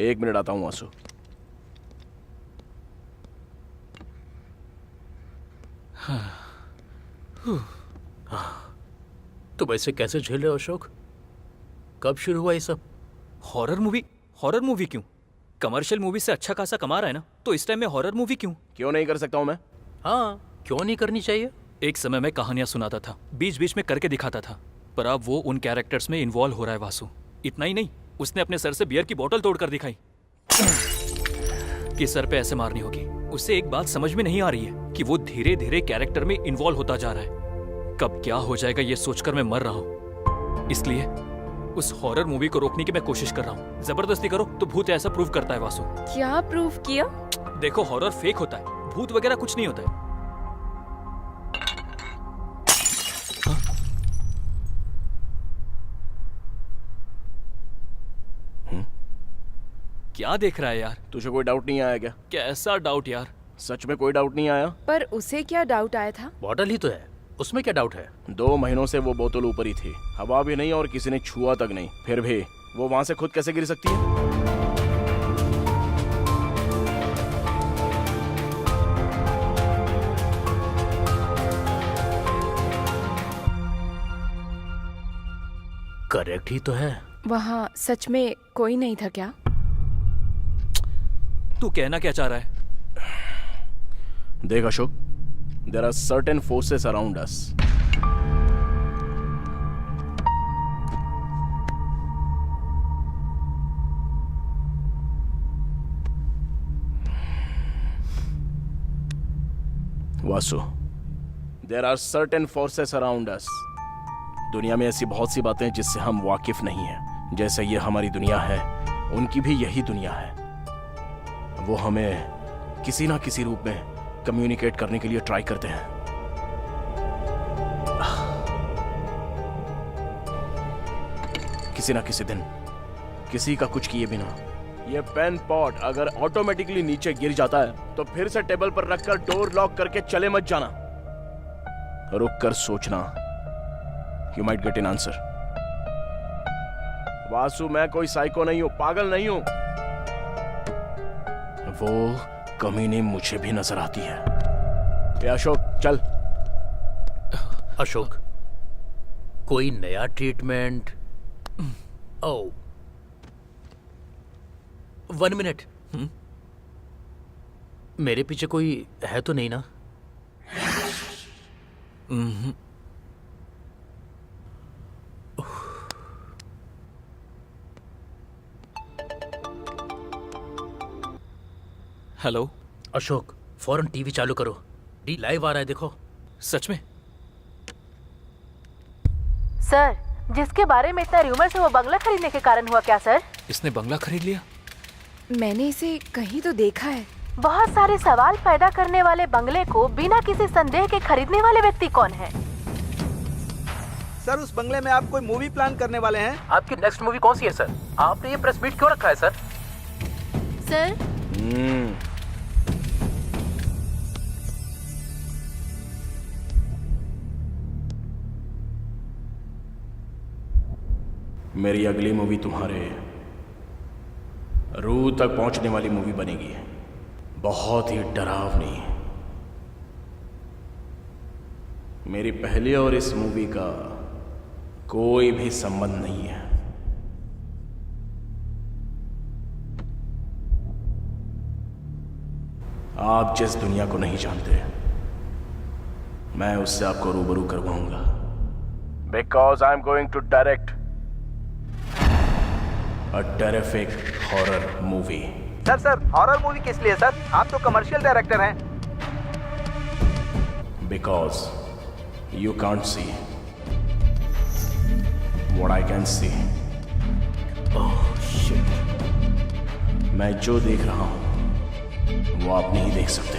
1 मिनट आता हूं वासु। तुम ऐसे कैसे झेल रहे हो अशोक? कब शुरू हुआ ये सब? हॉरर मूवी क्यों? कमर्शियल मूवी से अच्छा खासा कमा रहा है ना, तो इस टाइम में हॉरर मूवी क्यों नहीं कर सकता हूं मैं? हाँ, क्यों नहीं करनी चाहिए? एक समय में कहानियां सुनाता था, बीच बीच में करके दिखाता था, पर अब वो उन कैरेक्टर्स में इन्वॉल्व हो रहा है वासु। इतना ही नहीं, उसने अपने सर से बियर की बोतल तोड़कर दिखाई कि सर पे ऐसे मारनी होगी। उससे एक बात समझ में नहीं आ रही है कि वो धीरे धीरे कैरेक्टर में इन्वॉल्व होता जा रहा है। कब क्या हो जाएगा ये सोचकर मैं मर रहा हूं। इसलिए उस हॉरर मूवी को रोकने की मैं कोशिश कर रहा हूँ। जबरदस्ती करो तो भूत ऐसा प्रूव करता है वासु। क्या प्रूव किया? देखो, हॉरर फेक होता है, भूत वगैरह कुछ नहीं होता है। क्या देख रहा है यार? तुझे कोई डाउट नहीं आया क्या? कैसा डाउट यार? सच में कोई डाउट नहीं आया? पर उसे क्या डाउट आया था? बॉटल ही तो है, उसमें क्या डाउट है? 2 महीनों से वो बोतल ऊपर ही थी, हवा भी नहीं और किसी ने छुआ तक नहीं। फिर भी वो वहां से खुद कैसे गिर सकती है? करेक्ट ही तो है। वहाँ सच में कोई नहीं था क्या? तू कहना क्या चाह रहा है? देख Ashok, there are certain forces around us. Vasu, there are certain forces around us. दुनिया में ऐसी बहुत सी बातें जिससे हम वाकिफ नहीं हैं। जैसे ये हमारी दुनिया है, उनकी भी यही दुनिया है। वो हमें किसी ना किसी रूप में कम्युनिकेट करने के लिए ट्राई करते हैं। किसी ना किसी दिन, किसी का कुछ किए बिना ये पेन पॉट अगर ऑटोमेटिकली नीचे गिर जाता है तो फिर से टेबल पर रखकर डोर लॉक करके चले मत जाना। रुक कर सोचना, you might get an answer. Vasu, मैं कोई साइको नहीं हूं, पागल नहीं हूं। वो कमीनी मुझे भी नजर आती है। ए अशोक, चल। अशोक, कोई नया ट्रीटमेंट? ओह, 1 मिनट। मेरे पीछे कोई है तो नहीं ना? हेलो अशोक, फौरन टीवी चालू करो, डी लाइव आ रहा है, देखो। सच में? सर, जिसके बारे में इतना र्यूमर्स है वो बंगला खरीदने के कारण हुआ क्या सर? इसने बंगला खरीद लिया? मैंने इसे कहीं तो देखा है। बहुत सारे सवाल पैदा करने वाले बंगले को बिना किसी संदेह के खरीदने वाले व्यक्ति कौन है? सर, उस बंगले में आप कोई मूवी प्लान करने वाले हैं? आपकी नेक्स्ट मूवी कौन सी है सर? आपने ये प्रेस मीट क्यों रखा है सर? सर, मेरी अगली मूवी तुम्हारे रूह तक पहुंचने वाली मूवी बनेगी, बहुत ही डरावनी। मेरी पहली और इस मूवी का कोई भी संबंध नहीं है। आप जिस दुनिया को नहीं जानते, मैं उससे आपको रूबरू करवाऊंगा। Because I am going to direct a terrific horror movie. Sir, horror movie किस लिए सर? आप तो कमर्शियल डायरेक्टर हैं। Because you can't see what I can see. Oh shit. मैं जो देख रहा हूं वो आप नहीं देख सकते।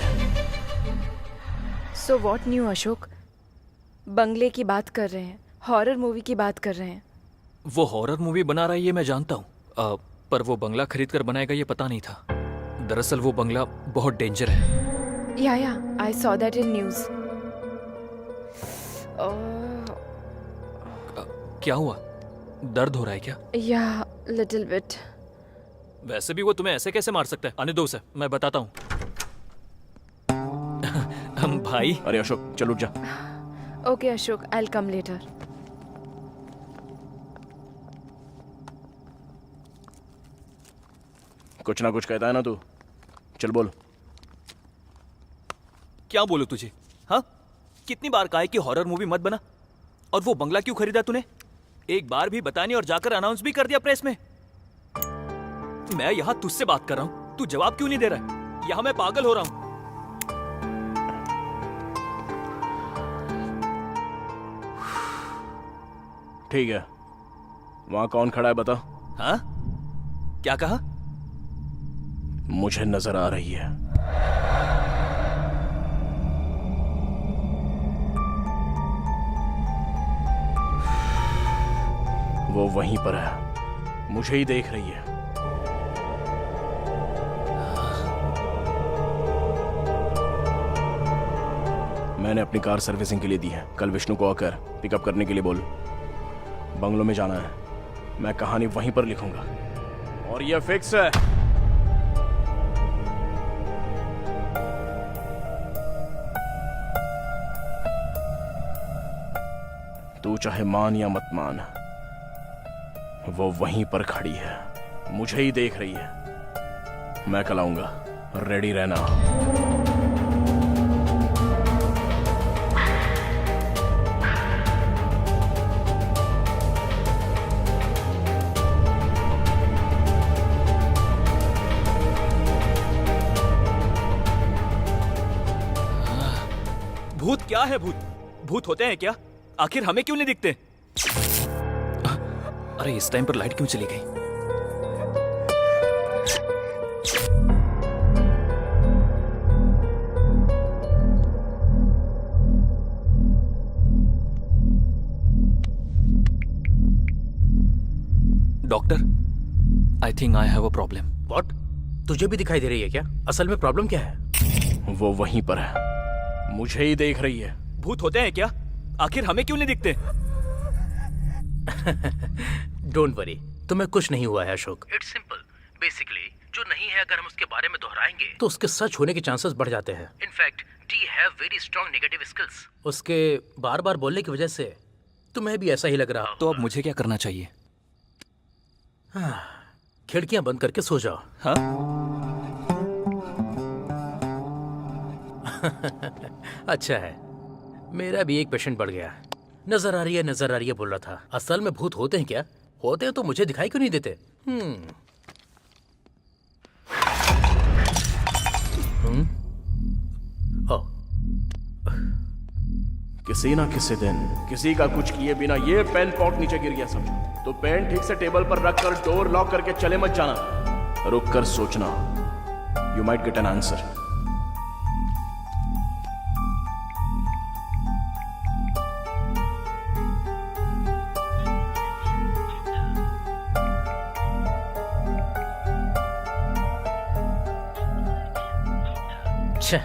So what new Ashok? बंगले की बात कर रहे हैं, हॉरर मूवी की बात कर रहे हैं। वो हॉरर मूवी बना रहा है ये मैं जानता हूँ, पर वो बंगला खरीद कर बनाएगा ये पता नहीं था। दरअसल वो बंगला बहुत डेंजर है। या I saw that in news. क्या हुआ? दर्द हो रहा है क्या? या लिटिल बिट। वैसे भी वो तुम्हें ऐसे कैसे मार सकता है? आने दो उसे, मैं बताता हूँ। भाई। अरे अशोक, चल उठ जा। Okay Ashok, I will come later. कुछ ना कुछ कहता है ना तू, चल बोल। क्या बोलूं तुझे? हाँ, कितनी बार कहा है कि हॉरर मूवी मत बना, और वो बंगला क्यों खरीदा तूने? एक बार भी बताने और जाकर अनाउंस भी कर दिया प्रेस में। मैं यहां तुझसे बात कर रहा हूं, तू जवाब क्यों नहीं दे रहा है? यहां मैं पागल हो रहा हूं। ठीक है, वहां कौन खड़ा है बता। हाँ, क्या कहा? मुझे नजर आ रही है। वो वहीं पर है, मुझे ही देख रही है। मैंने अपनी कार सर्विसिंग के लिए दी है, कल विष्णु को आकर पिकअप करने के लिए बोल। बंगलों में जाना है, मैं कहानी वहीं पर लिखूंगा और ये फिक्स है। तू चाहे मान या मत मान, वो वहीं पर खड़ी है, मुझे ही देख रही है। मैं कल आऊंगा, रेडी रहना। भूत क्या है? भूत होते हैं क्या? आखिर हमें क्यों नहीं दिखते? अरे इस टाइम पर लाइट क्यों चली गई? Doctor, I think I have a problem. What? तुझे भी दिखाई दे रही है क्या? असल में प्रॉब्लम क्या है? वो वहीं पर है, मुझे ही देख रही है। भूत होते हैं क्या? आखिर हमें क्यों नहीं दिखते? डोंट वरी, तुम्हें कुछ नहीं हुआ है अशोक। It's simple. बेसिकली जो नहीं है, अगर हम उसके बारे में दोहराएंगे तो उसके सच होने के चांसेस बढ़ जाते हैं। In fact D have very strong negative skills. उसके बार बार बोलने की वजह से तुम्हें भी ऐसा ही लग रहा। तो अब मुझे क्या करना चाहिए? खिड़कियां बंद करके सो जाओ। हाँ? अच्छा है, मेरा भी एक पेशेंट बढ़ गया। नजर आ रही है बोल रहा था। असल में भूत होते हैं क्या? होते हैं तो मुझे दिखाई क्यों नहीं देते? किसी ना किसी दिन किसी का कुछ किए बिना ये पेन पॉट नीचे गिर गया समझो, तो पेन ठीक से टेबल पर रखकर डोर लॉक करके चले मत जाना। रुक कर सोचना, you might get an answer. छे,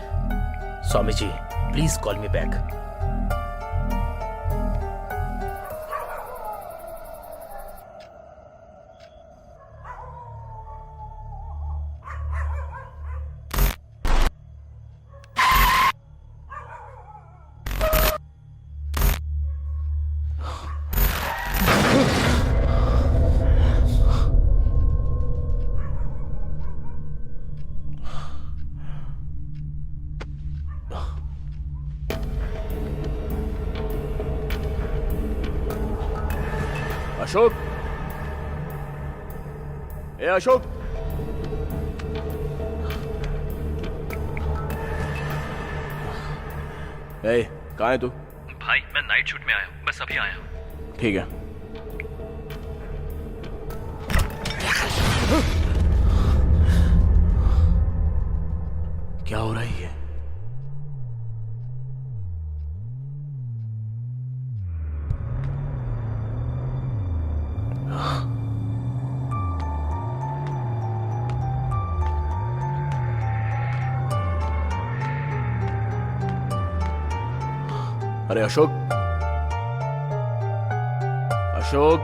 Swami ji, please call me back. Ashok, ए अशोक, ए कहाँ है तू? भाई मैं नाइट शूट में आया हूँ, बस अभी आया हूँ। ठीक है। क्या हो रहा है ये? अरे अशोक, अशोक,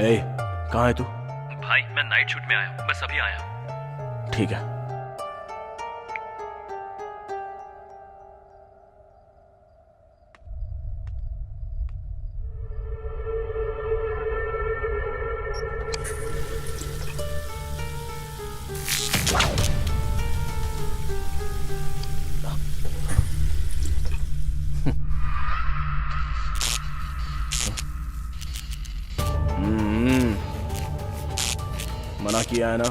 ए कहाँ है तू? भाई मैं नाइट शूट में आया हूँ, बस अभी आया हूँ। ठीक है। मना किया है ना,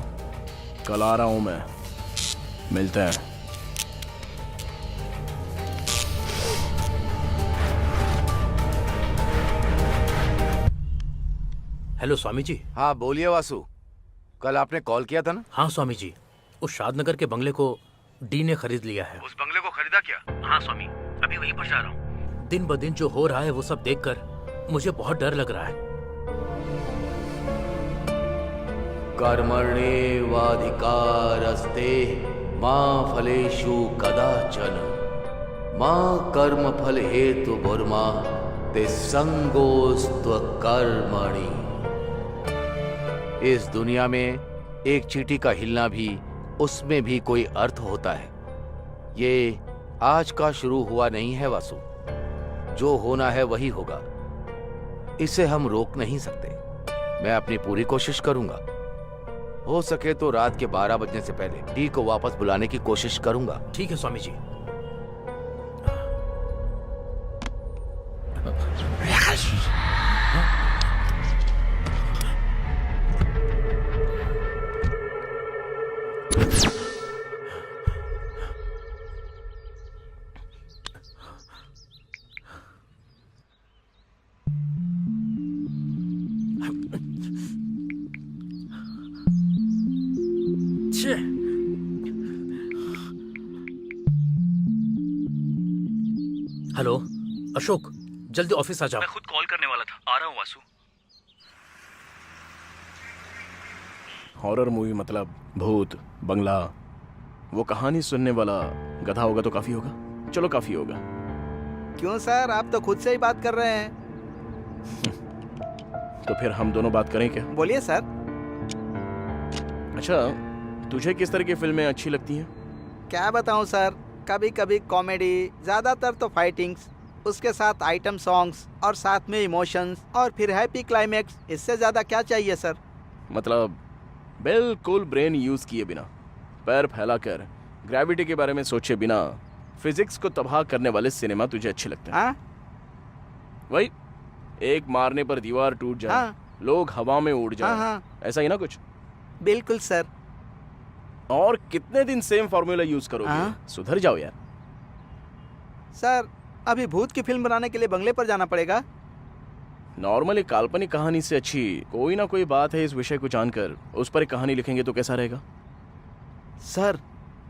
कल आ रहा हूं मैं, मिलते हैं। हेलो स्वामी जी। हाँ बोलिए वासु, कल आपने कॉल किया था ना? हाँ स्वामी जी, उस शादनगर के बंगले को डी ने खरीद लिया है। उस बंगले को खरीदा क्या? हाँ स्वामी, अभी वहीं पर जा रहा हूँ। दिन ब दिन जो हो रहा है वो सब देखकर मुझे बहुत डर लग रहा है। कर्मण्येवाधिकारस्ते मां फलेषु कदाचन मां कर्म फल हेतु बुर्मा ते संगोस्त्व कर्मणि। इस दुनिया में एक चींटी का हिलना भी, उसमें भी कोई अर्थ होता है। ये आज का शुरू हुआ नहीं है वासु, जो होना है वही होगा, इसे हम रोक नहीं सकते। मैं अपनी पूरी कोशिश करूंगा, हो सके तो रात के 12 बजने से पहले डी को वापस बुलाने की कोशिश करूंगा। ठीक है स्वामी जी। हेलो अशोक, जल्दी ऑफिस आ जाओ। मैं खुद कॉल करने वाला था, आ रहा हूँ वासु। हॉरर मूवी मतलब भूत, बंगला, वो कहानी सुनने वाला गधा होगा तो काफी होगा। चलो काफी होगा। क्यों सर, आप तो खुद से ही बात कर रहे हैं। तो फिर हम दोनों बात करें क्या? बोलिए सर। अच्छा, तुझे किस तरह की फिल्में अच्छी लगती हैं? क्या बताऊं सर, कभी कभी कॉमेडी, ज्यादातर तो फाइटिंग्स, उसके साथ आइटम सॉन्ग्स और साथ में इमोशंस और फिर हैप्पी क्लाइमेक्स। इससे ज्यादा क्या चाहिए सर? मतलब बिल्कुल ब्रेन यूज किए बिना, पैर फैलाकर, ग्रेविटी के बारे में सोचे बिना, फिजिक्स को तबाह करने वाले सिनेमा तुझे अच्छे लगते हैं? वही एक मारने पर दीवार टूट जाए, लोग हवा में उड़ जाए, ऐसा ही ना कुछ? बिल्कुल सर। और कितने दिन सेम फॉर्मूला यूज करोगे? सुधर जाओ यार। सर, अभी भूत की फिल्म बनाने के लिए बंगले पर जाना पड़ेगा। नॉर्मल एक काल्पनिक कहानी से अच्छी कोई ना कोई बात है इस विषय को जानकर उस पर एक कहानी लिखेंगे तो कैसा रहेगा? सर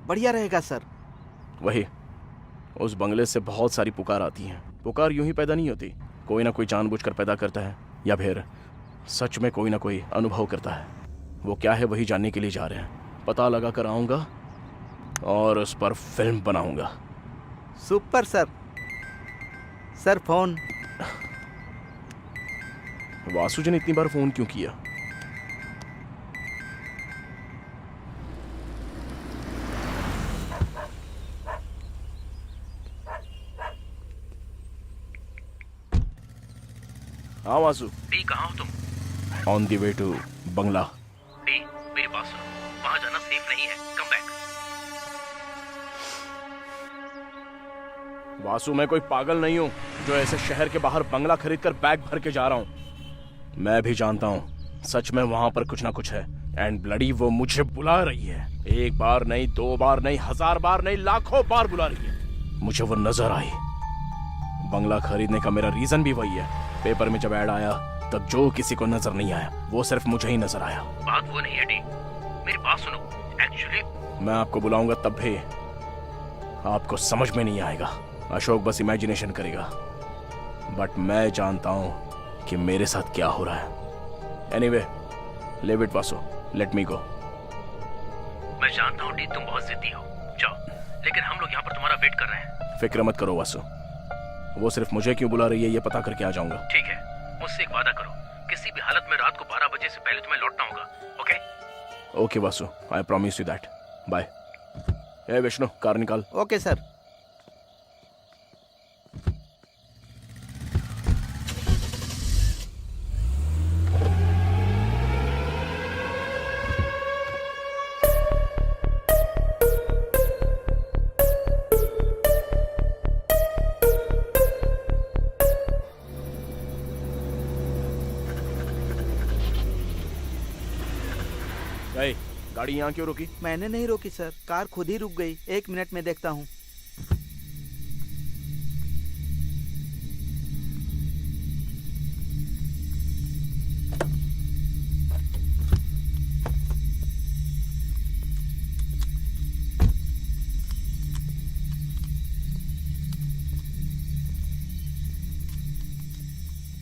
बढ़िया रहेगा सर। वही, उस बंगले से बहुत सारी पुकार आती हैं। पुकार यूं ही पैदा नहीं होती, कोई ना कोई जानबूझकर पैदा करता है या फिर सच में कोई ना कोई अनुभव करता है। वो क्या है वही जानने के लिए जा रहे हैं। पता लगा कर आऊंगा और उस पर फिल्म बनाऊंगा। Super sir. Sir phone. Vasu ji ने इतनी बार फोन क्यों किया? हाँ वासु। डी कहाँ हो तुम? ऑन द वे टू बंगला। डी मेरी बात सुनो, वहाँ जाना सेफ नहीं है, कम बैक। वासु मैं कोई पागल नहीं हूँ जो ऐसे शहर के बाहर बंगला खरीद कर बैग भर के जा रहा हूँ। मैं भी जानता हूँ सच में वहां पर कुछ ना कुछ है एंड ब्लडी वो मुझे बुला रही है। एक बार नहीं, 2 बार नहीं, 1000 बार नहीं, लाखों बार बुला रही है। मुझे वो नजर आई। बंगला खरीदने का मेरा रीजन भी वही है। पेपर में जब ऐड आया तब जो किसी को नजर नहीं आया वो सिर्फ मुझे ही नजर आया। बात वो नहीं है डी, मेरी बात सुनो। एक्चुअली मैं आपको बुलाऊंगा तब भी आपको समझ में नहीं आएगा। अशोक बस इमेजिनेशन करेगा, बट मैं जानता हूं कि मेरे साथ क्या हो रहा है। Anyway, leave it Vasu, let me go. मैं जानता हूँ डी तुम बहुत जिद्दी हो, जाओ, लेकिन हम लोग यहाँ पर तुम्हारा वेट कर रहे हैं। फिक्र मत करो वासु, वो सिर्फ मुझे क्यों बुला रही है ये पता करके आ जाऊंगा। ठीक है, मुझसे एक वादा करो, किसी भी हालत में रात को 12 बजे से पहले तुम्हें लौटना होगा। Okay? Okay Vasu, I promise you that. Bye. ए विष्णु, कार निकाल। Okay sir. ए, गाड़ी यहाँ क्यों रुकी? मैंने नहीं रोकी सर, कार खुद ही रुक गई। 1 मिनट में देखता हूँ।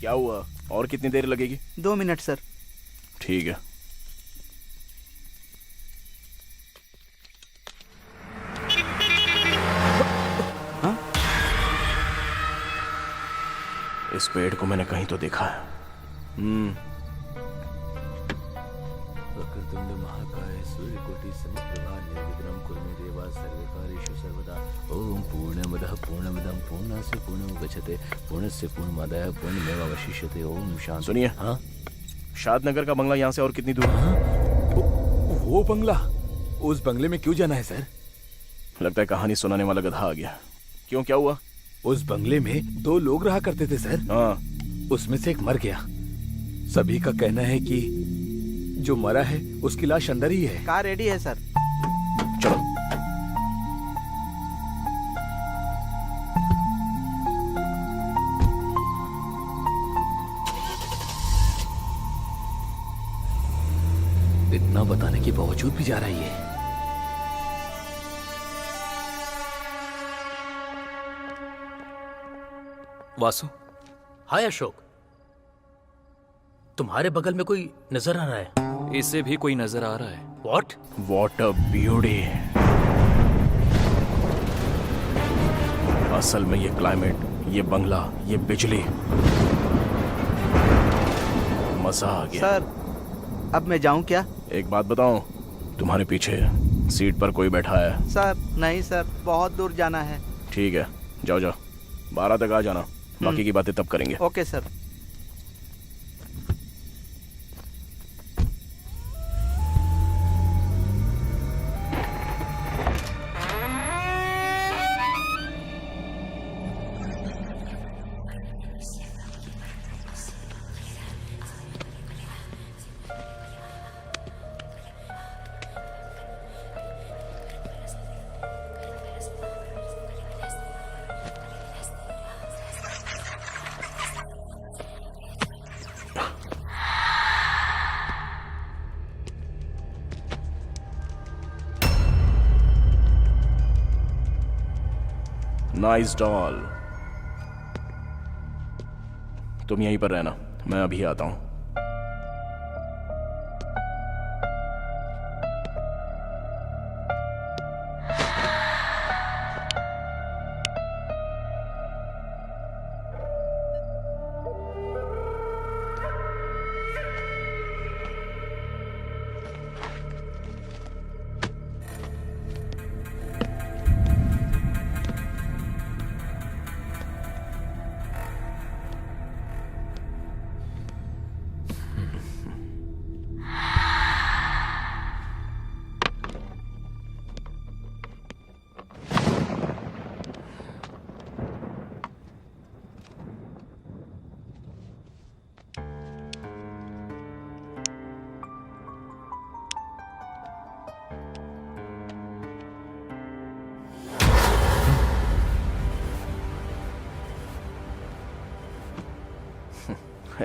क्या हुआ? और कितनी देर लगेगी? 2 मिनट सर। ठीक है। इस पेड़ को मैंने कहीं तो देखा है। वक्रतुंड महाकाय सूर्यकोटि समप्रभा निर्विघ्नं कुरु मे देवा सर्वकार्येषु सर्वदा। ओम पूर्णमदः पूर्णमिदं पूर्णास्य पूर्णमुदच्यते पूर्णस्य पूर्णमादाय पूर्णमेवावशिष्यते। ओम शांति। सुनिए। हाँ? शाद नगर का बंगला यहाँ से और कितनी दूर है? वो बंगला, उस बंगले में क्यों जाना है सर? लगता है कहानी सुनाने वाला गधा आ गया। क्यों, क्या हुआ? उस बंगले में 2 लोग रहा करते थे सर। हाँ। उसमें से एक मर गया। सभी का कहना है कि जो मरा है उसकी लाश अंदर ही है। कार रेडी है सर। चलो। इतना बताने के बावजूद भी जा रही है। वासु। हाय अशोक, तुम्हारे बगल में कोई नजर आ रहा है? इसे भी कोई नजर आ रहा है। व्हाट? What a beauty। असल में ये क्लाइमेट, ये बंगला, ये बिजली, मजा आ गया। सर अब मैं जाऊं क्या? एक बात बताऊं, तुम्हारे पीछे सीट पर कोई बैठा है। सर नहीं सर, बहुत दूर जाना है। ठीक है, जाओ जाओ, 12 तक आ जाना, बाकी की बातें तब करेंगे। Okay sir. Nice doll. तुम यहीं पर रहना, मैं अभी आता हूं।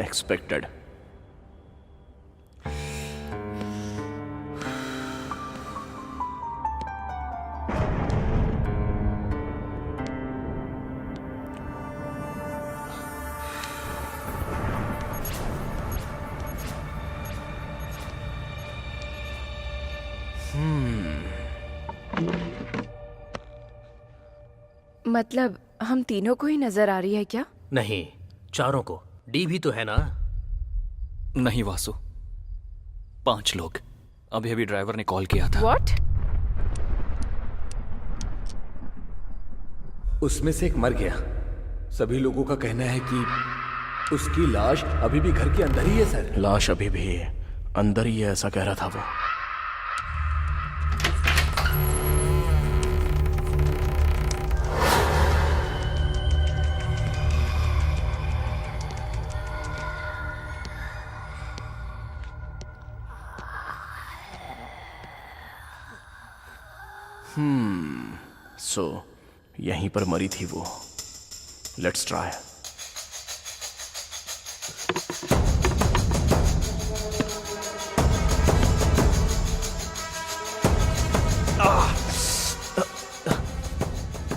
Expected. मतलब हम तीनों को ही नजर आ रही है क्या? नहीं, चारों को। डी भी तो है ना? नहीं वासु, 5 लोग। अभी अभी ड्राइवर ने कॉल किया था। What? उसमें से एक मर गया। सभी लोगों का कहना है कि उसकी लाश अभी भी घर के अंदर ही है सर। लाश अभी भी अंदर ही है, ऐसा कह रहा था वो। सो यहीं पर मरी थी वो। Let's try.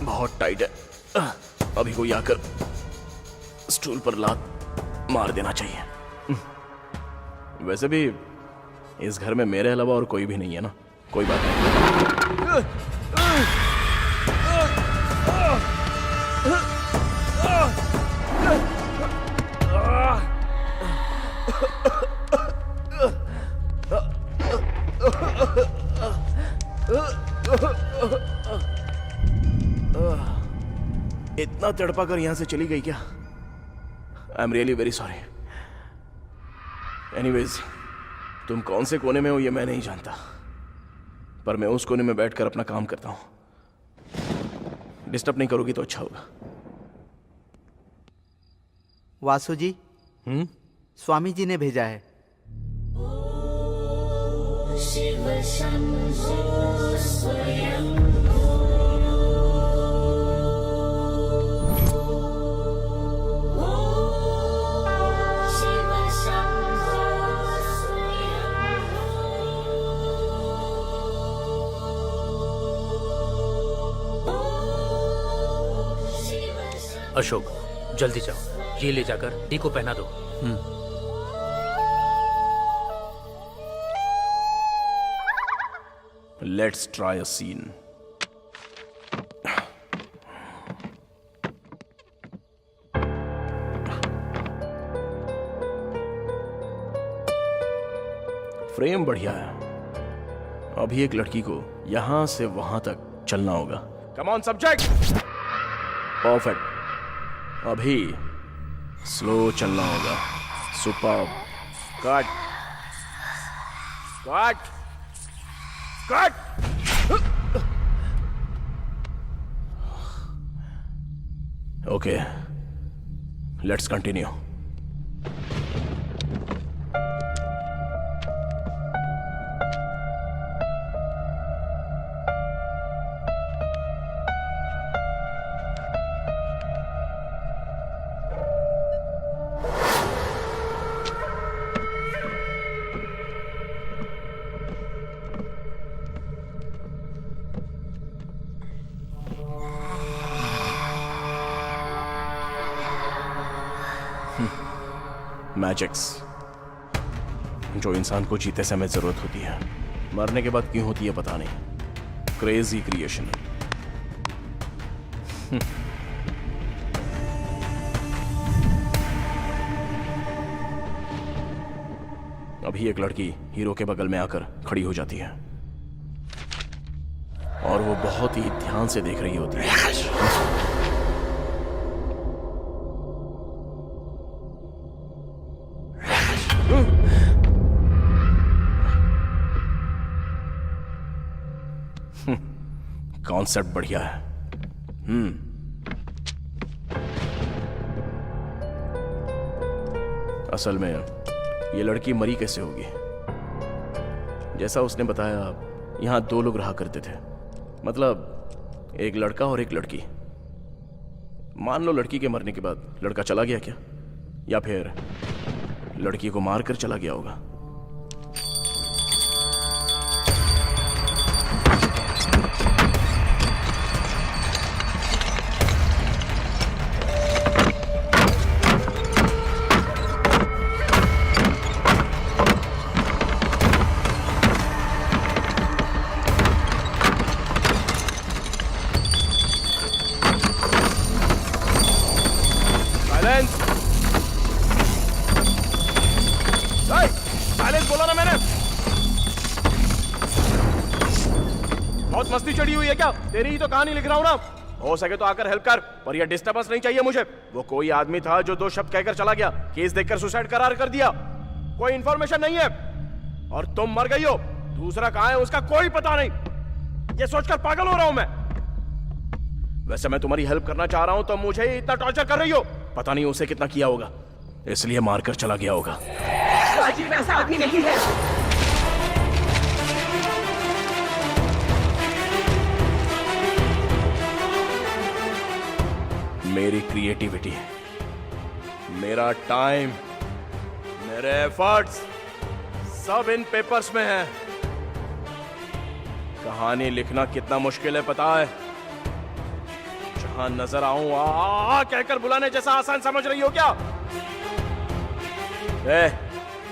बहुत टाइट है। अभी कोई आकर स्टूल पर लात मार देना चाहिए। वैसे भी इस घर में मेरे अलावा और कोई भी नहीं है ना। कोई बात नहीं। इतना तड़पा कर यहां से चली गई क्या? I am really very sorry. Anyways, तुम कौन से कोने में हो ये मैं नहीं जानता, पर मैं उस कोने में बैठकर अपना काम करता हूं। डिस्टर्ब नहीं करोगी तो अच्छा होगा। वासु जी, स्वामी जी ने भेजा है। अशोक, जल्दी जाओ, ये ले जाकर डी को पहना दो। Let's try a scene. Frame बढ़िया है। अभी एक लड़की को यहां से वहां तक चलना होगा। Come on subject. परफेक्ट। अभी स्लो चलना होगा। Super. Cut cut cut. Okay, let's continue. Magics जो इंसान को जीते समय जरूरत होती है, मरने के बाद क्यों होती है पता नहीं। Crazy creation. अभी एक लड़की हीरो के बगल में आकर खड़ी हो जाती है और वो बहुत ही ध्यान से देख रही होती है। कॉन्सेप्ट बढ़िया है। असल में ये लड़की मरी कैसे होगी? जैसा उसने बताया, यहां 2 लोग रहा करते थे, मतलब एक लड़का और एक लड़की। मान लो लड़की के मरने के बाद लड़का चला गया क्या, या फिर लड़की को मारकर चला गया होगा। साइलेंस बोला ना मैंने। बहुत मस्ती चढ़ी हुई है क्या? तेरी ही तो कहानी लिख रहा हूं ना। हो सके तो आकर हेल्प कर, पर यह डिस्टर्बेंस नहीं चाहिए मुझे। वो कोई आदमी था जो 2 शब्द कहकर चला गया, केस देखकर सुसाइड करार कर दिया। कोई इंफॉर्मेशन नहीं है और तुम मर गई हो। दूसरा कहां है उसका कोई पता नहीं। ये सोचकर पागल हो रहा हूं मैं। वैसे मैं तुम्हारी हेल्प करना चाह रहा हूं तो मुझे ही इतना टॉर्चर कर रही हो। पता नहीं उसे कितना किया होगा, इसलिए मारकर चला गया होगा। राजीव ऐसा आदमी नहीं है। मेरी क्रिएटिविटी, मेरा टाइम, मेरे एफर्ट्स सब इन पेपर्स में है। कहानी लिखना कितना मुश्किल है पता है? जहां नजर आऊं आ कहकर बुलाने जैसा आसान समझ रही हो क्या?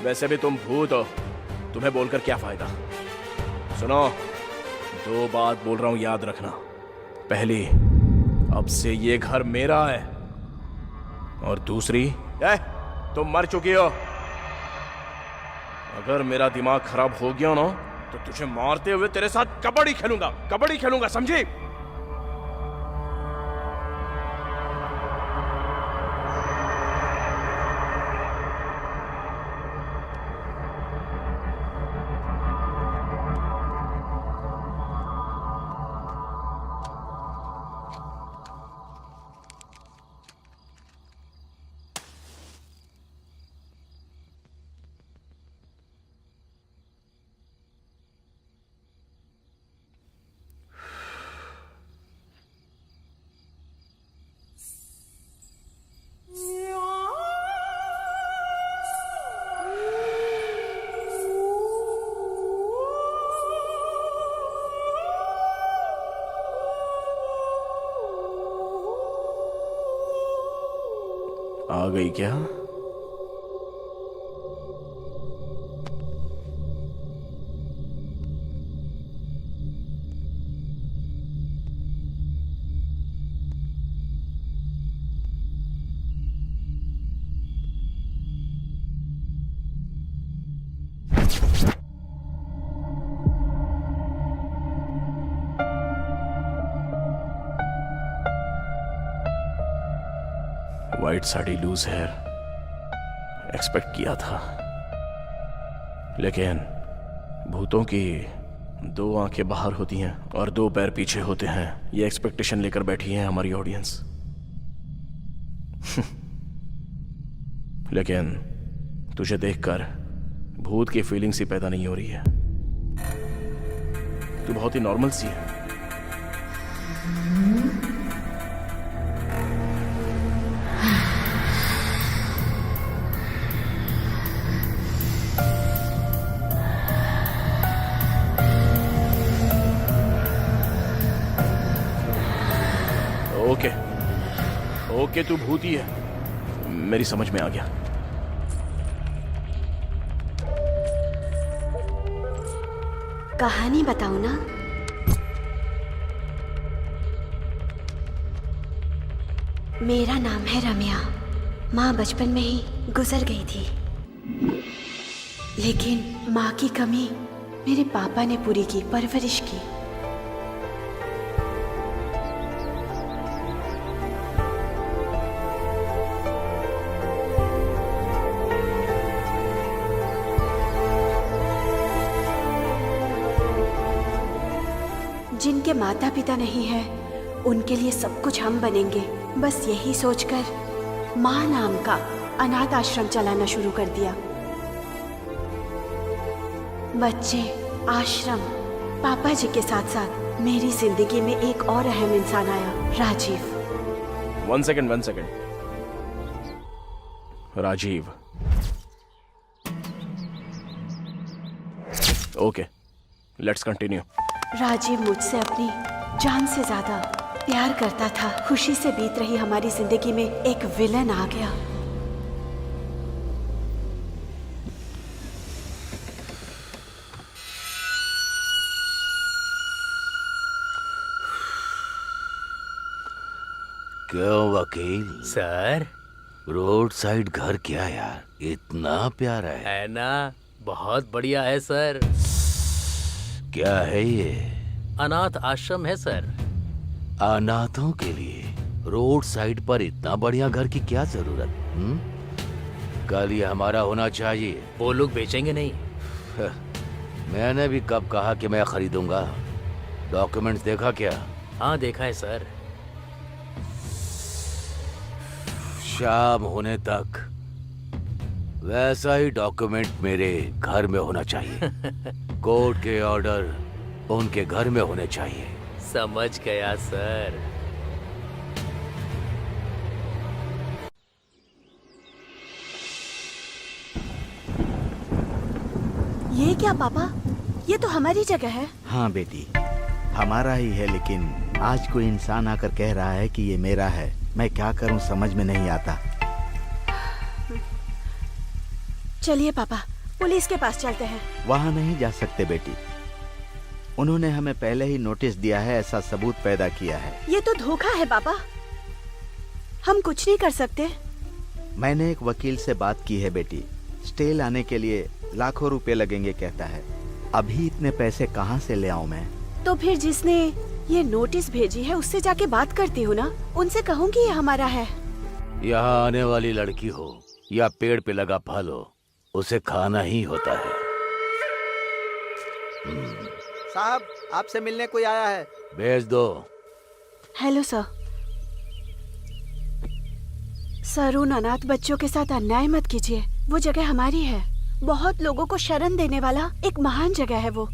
वैसे भी तुम भूत हो, तुम्हें बोलकर क्या फायदा? सुनो, 2 बात बोल रहा हूं, याद रखना। पहली, अब से ये घर मेरा है, और दूसरी, तुम मर चुकी हो। अगर मेरा दिमाग खराब हो गया ना तो तुझे मारते हुए तेरे साथ कबड्डी खेलूंगा, समझी? आ गई क्या? White sari, loose hair, expect किया था, लेकिन भूतों की 2 आंखें बाहर होती हैं और 2 पैर पीछे होते हैं, ये एक्सपेक्टेशन लेकर बैठी है हमारी ऑडियंस। लेकिन तुझे देखकर भूत की फीलिंग्स ही पैदा नहीं हो रही है। तू बहुत ही नॉर्मल सी है। ओके, तू भूती है, मेरी समझ में आ गया। कहानी बताऊं ना? मेरा नाम है रम्या। माँ बचपन में ही गुजर गई थी, लेकिन माँ की कमी मेरे पापा ने पूरी की, परवरिश की। जिनके माता पिता नहीं है, उनके लिए सब कुछ हम बनेंगे, बस यही सोचकर माँ नाम का अनाथ आश्रम चलाना शुरू कर दिया। बच्चे, आश्रम, पापा जी के साथ साथ मेरी जिंदगी में एक और अहम इंसान आया, Rajiv. One second. Rajiv. Okay, let's continue. Rajiv मुझसे अपनी जान से ज्यादा प्यार करता था। खुशी से बीत रही हमारी जिंदगी में एक विलन आ गया। क्यों वकील? सर, रोड साइड घर क्या यार, इतना प्यारा है ना? बहुत बढ़िया है सर। क्या है ये? अनाथ आश्रम है सर। अनाथों के लिए रोड साइड पर इतना बढ़िया घर की क्या जरूरत? कल ये हमारा होना चाहिए। वो लोग बेचेंगे नहीं। मैंने भी कब कहा कि मैं खरीदूंगा? डॉक्यूमेंट्स देखा क्या? हाँ देखा है सर। शाम होने तक वैसा ही डॉक्यूमेंट मेरे घर में होना चाहिए। कोर्ट के ऑर्डर उनके घर में होने चाहिए। समझ गया सर। ये क्या पापा? ये तो हमारी जगह है। हाँ बेटी, हमारा ही है, लेकिन आज कोई इंसान आकर कह रहा है कि ये मेरा है। मैं क्या करूं समझ में नहीं आता। चलिए पापा, पुलिस के पास चलते हैं। वहाँ नहीं जा सकते बेटी, उन्होंने हमें पहले ही नोटिस दिया है, ऐसा सबूत पैदा किया है। ये तो धोखा है पापा, हम कुछ नहीं कर सकते। मैंने एक वकील से बात की है बेटी, स्टे लाने के लिए लाखों रुपए लगेंगे कहता है। अभी इतने पैसे कहाँ से ले आऊं मैं? तो फिर जिसने ये नोटिस भेजी है उससे जाके बात करती हूँ ना, उनसे कहूँगी ये हमारा है। यहाँ आने वाली लड़की हो या पेड़ पे लगा फल हो, उसे खाना ही होता है। साहब, आपसे मिलने कोई आया है। भेज दो। Hello sir. सर, उन अनाथ बच्चों के साथ अन्याय मत कीजिए। वो जगह हमारी है। बहुत लोगों को शरण देने वाला एक महान जगह है वो।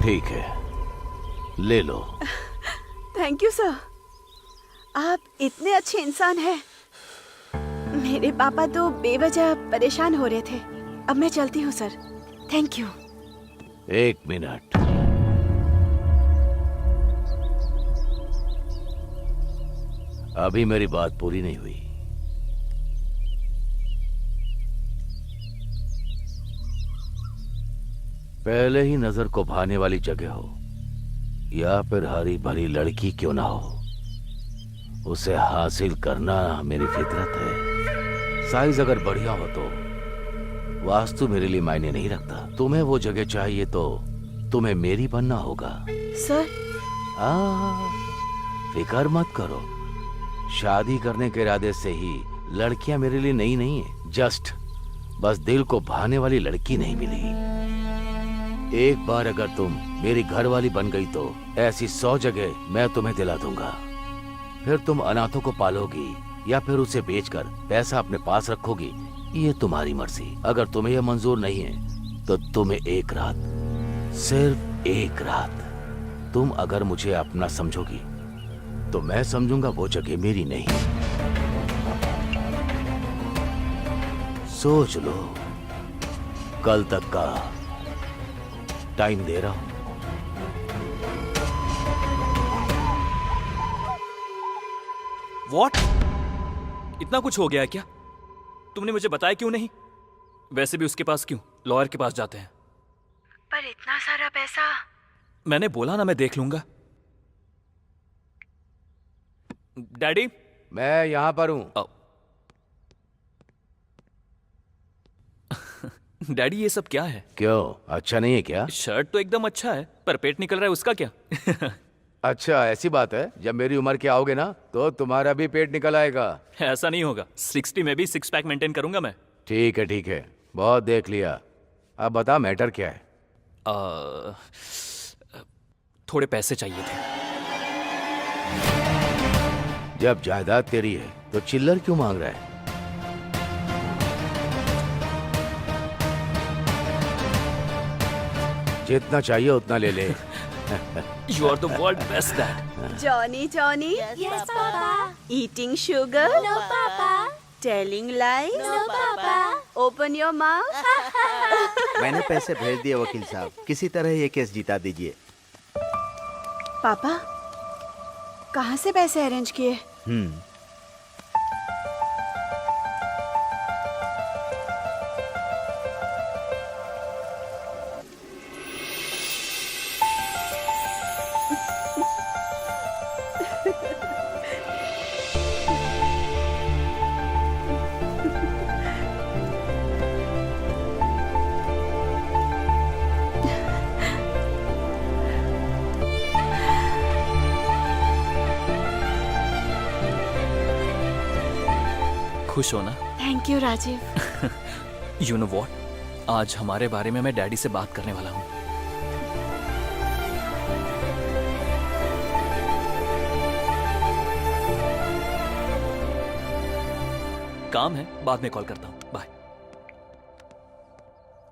ठीक है, ले लो। थैंक यू सर, आप इतने अच्छे इंसान हैं। मेरे पापा तो बेवजह परेशान हो रहे थे। अब मैं चलती हूँ सर। Thank you. एक मिनट। अभी मेरी बात पूरी नहीं हुई। पहले ही नजर को भाने वाली जगह हो या फिर हरी भरी लड़की क्यों ना हो, उसे हासिल करना मेरी फितरत है। साइज अगर बढ़िया हो तो वास्तु मेरे लिए मायने नहीं रखता। तुम्हें वो जगह चाहिए तो तुम्हें मेरी बनना होगा। सर, फिक्र मत करो, शादी करने के इरादे से ही लड़कियां मेरे लिए नई नहीं है। जस्ट बस दिल को भाने वाली लड़की नहीं मिली। एक बार अगर तुम मेरी घरवाली बन गई तो ऐसी 100 जगह मैं तुम्हें दिला दूंगा। फिर तुम अनाथों को पालोगी या फिर उसे बेचकर पैसा अपने पास रखोगी, ये तुम्हारी मर्जी। अगर तुम्हें यह मंजूर नहीं है तो तुम्हें एक रात, सिर्फ एक रात तुम अगर मुझे अपना समझोगी तो मैं समझूंगा वो जगह मेरी नहीं। सोच लो, कल तक का टाइम दे रहा हूं। What? इतना कुछ हो गया है क्या? तुमने मुझे बताया क्यों नहीं? वैसे भी उसके पास क्यों? लॉयर के पास जाते हैं। पर इतना सारा पैसा। मैंने बोला ना मैं देख लूंगा। डैडी, मैं यहां पर हूं। डैडी ये सब क्या है? क्यों, अच्छा नहीं है क्या? शर्ट तो एकदम अच्छा है, पर पेट निकल रहा है उसका क्या? अच्छा, ऐसी बात है। जब मेरी उम्र के आओगे ना तो तुम्हारा भी पेट निकल आएगा। ऐसा नहीं होगा। 60 में भी 6 पैक मेंटेन करूंगा मैं। ठीक है ठीक है, बहुत देख लिया। अब बता मैटर क्या है? थोड़े पैसे चाहिए थे। जब जायदाद तेरी है तो चिल्लर क्यों मांग रहा है? जितना चाहिए उतना ले ले। You are the world best dad. Johnny, Johnny. Yes, Papa. Eating sugar? No, Papa. Telling lies? No, Papa. Open your mouth. मैंने पैसे भेज दिए वकील साहब, किसी तरह ये केस जीता दीजिए। पापा, कहाँ से पैसे अरेंज किए? खुश हो ना? Thank you Rajiv. You know what? आज हमारे बारे में मैं डैडी से बात करने वाला हूँ। काम है, बाद में कॉल करता हूँ। बाय।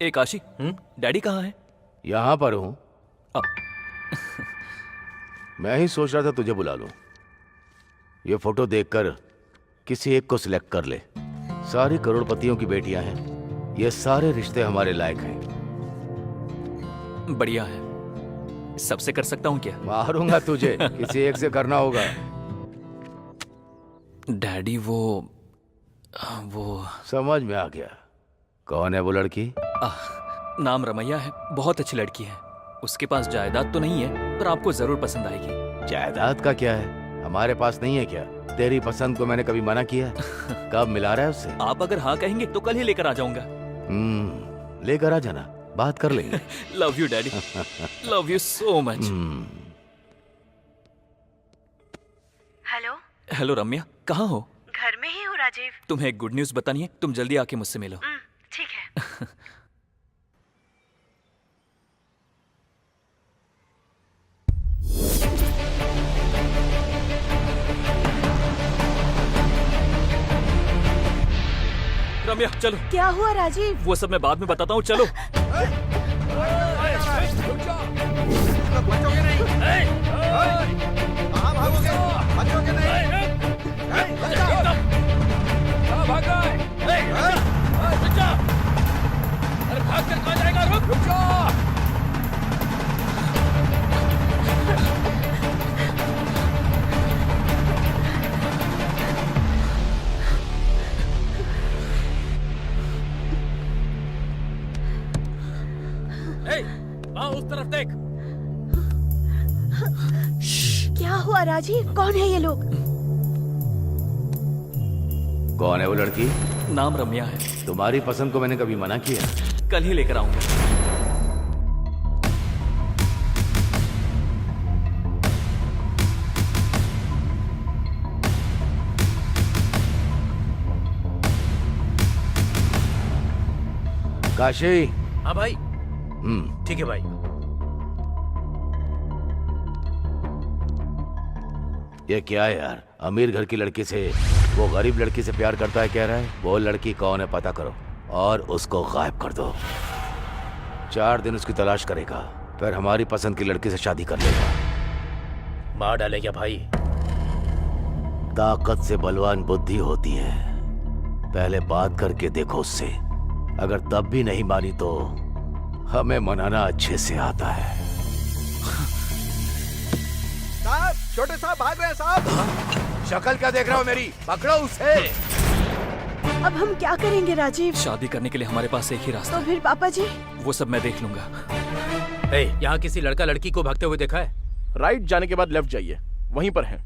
ए काशी, डैडी कहाँ है? यहां पर हूं। अब मैं ही सोच रहा था तुझे बुला लूं। ये फोटो देखकर किसी एक को सिलेक्ट कर ले। सारी करोड़पतियों की बेटियां हैं। ये सारे रिश्ते हमारे लायक हैं। बढ़िया है। सबसे कर सकता हूँ क्या? मारूंगा तुझे, किसी एक से करना होगा। डैडी वो समझ में आ गया। कौन है वो लड़की? नाम रमैया है, बहुत अच्छी लड़की है। उसके पास जायदाद तो नहीं है, पर आपको जरूर पसंद आएगी। जायदाद का क्या है, हमारे पास नहीं है क्या? तेरी पसंद को मैंने कभी मना किया? कब मिला रहा है उससे? आप अगर हाँ कहेंगे तो कल ही लेकर आ जाऊंगा। लेकर आ जाना, बात कर लेंगे। Love you daddy, love you so much. Hello. Hello Ramya, कहाँ हो? घर में ही हूँ राजीव। तुम्हें एक गुड न्यूज बतानी है, तुम जल्दी आके मुझसे मिलो। ठीक है। रम्या चलो। क्या हुआ राजीव? वो सब मैं बाद में बताता हूँ, चलो। उस तरफ देख। क्या हुआ राजीव? कौन है ये लोग? कौन है वो लड़की? नाम रम्या है। तुम्हारी पसंद को मैंने कभी मना किया? कल ही लेकर आऊंगा। काशी। हाँ भाई। ठीक है भाई। ये क्या है यार? अमीर घर की लड़की से वो गरीब लड़की से प्यार करता है कह रहा है। वो लड़की कौन है पता करो और उसको गायब कर दो। 4 दिन उसकी तलाश करेगा, फिर हमारी पसंद की लड़की से शादी कर लेगा। मार डालेगा भाई। ताकत से बलवान बुद्धि होती है। पहले बात करके देखो उससे। अगर तब भी नहीं मानी तो हमें मनाना अच्छे से आता है। साहब, छोटे साहब भाग रहे हैं साहब। शक्ल क्या देख रहा हो मेरी? पकड़ो उसे। अब हम क्या करेंगे राजीव? शादी करने के लिए हमारे पास एक ही रास्ता तो फिर पापा जी? वो सब मैं देख लूंगा। यहाँ किसी लड़का लड़की को भागते हुए देखा है? राइट जाने के बाद लेफ्ट जाइए, वहीं पर है।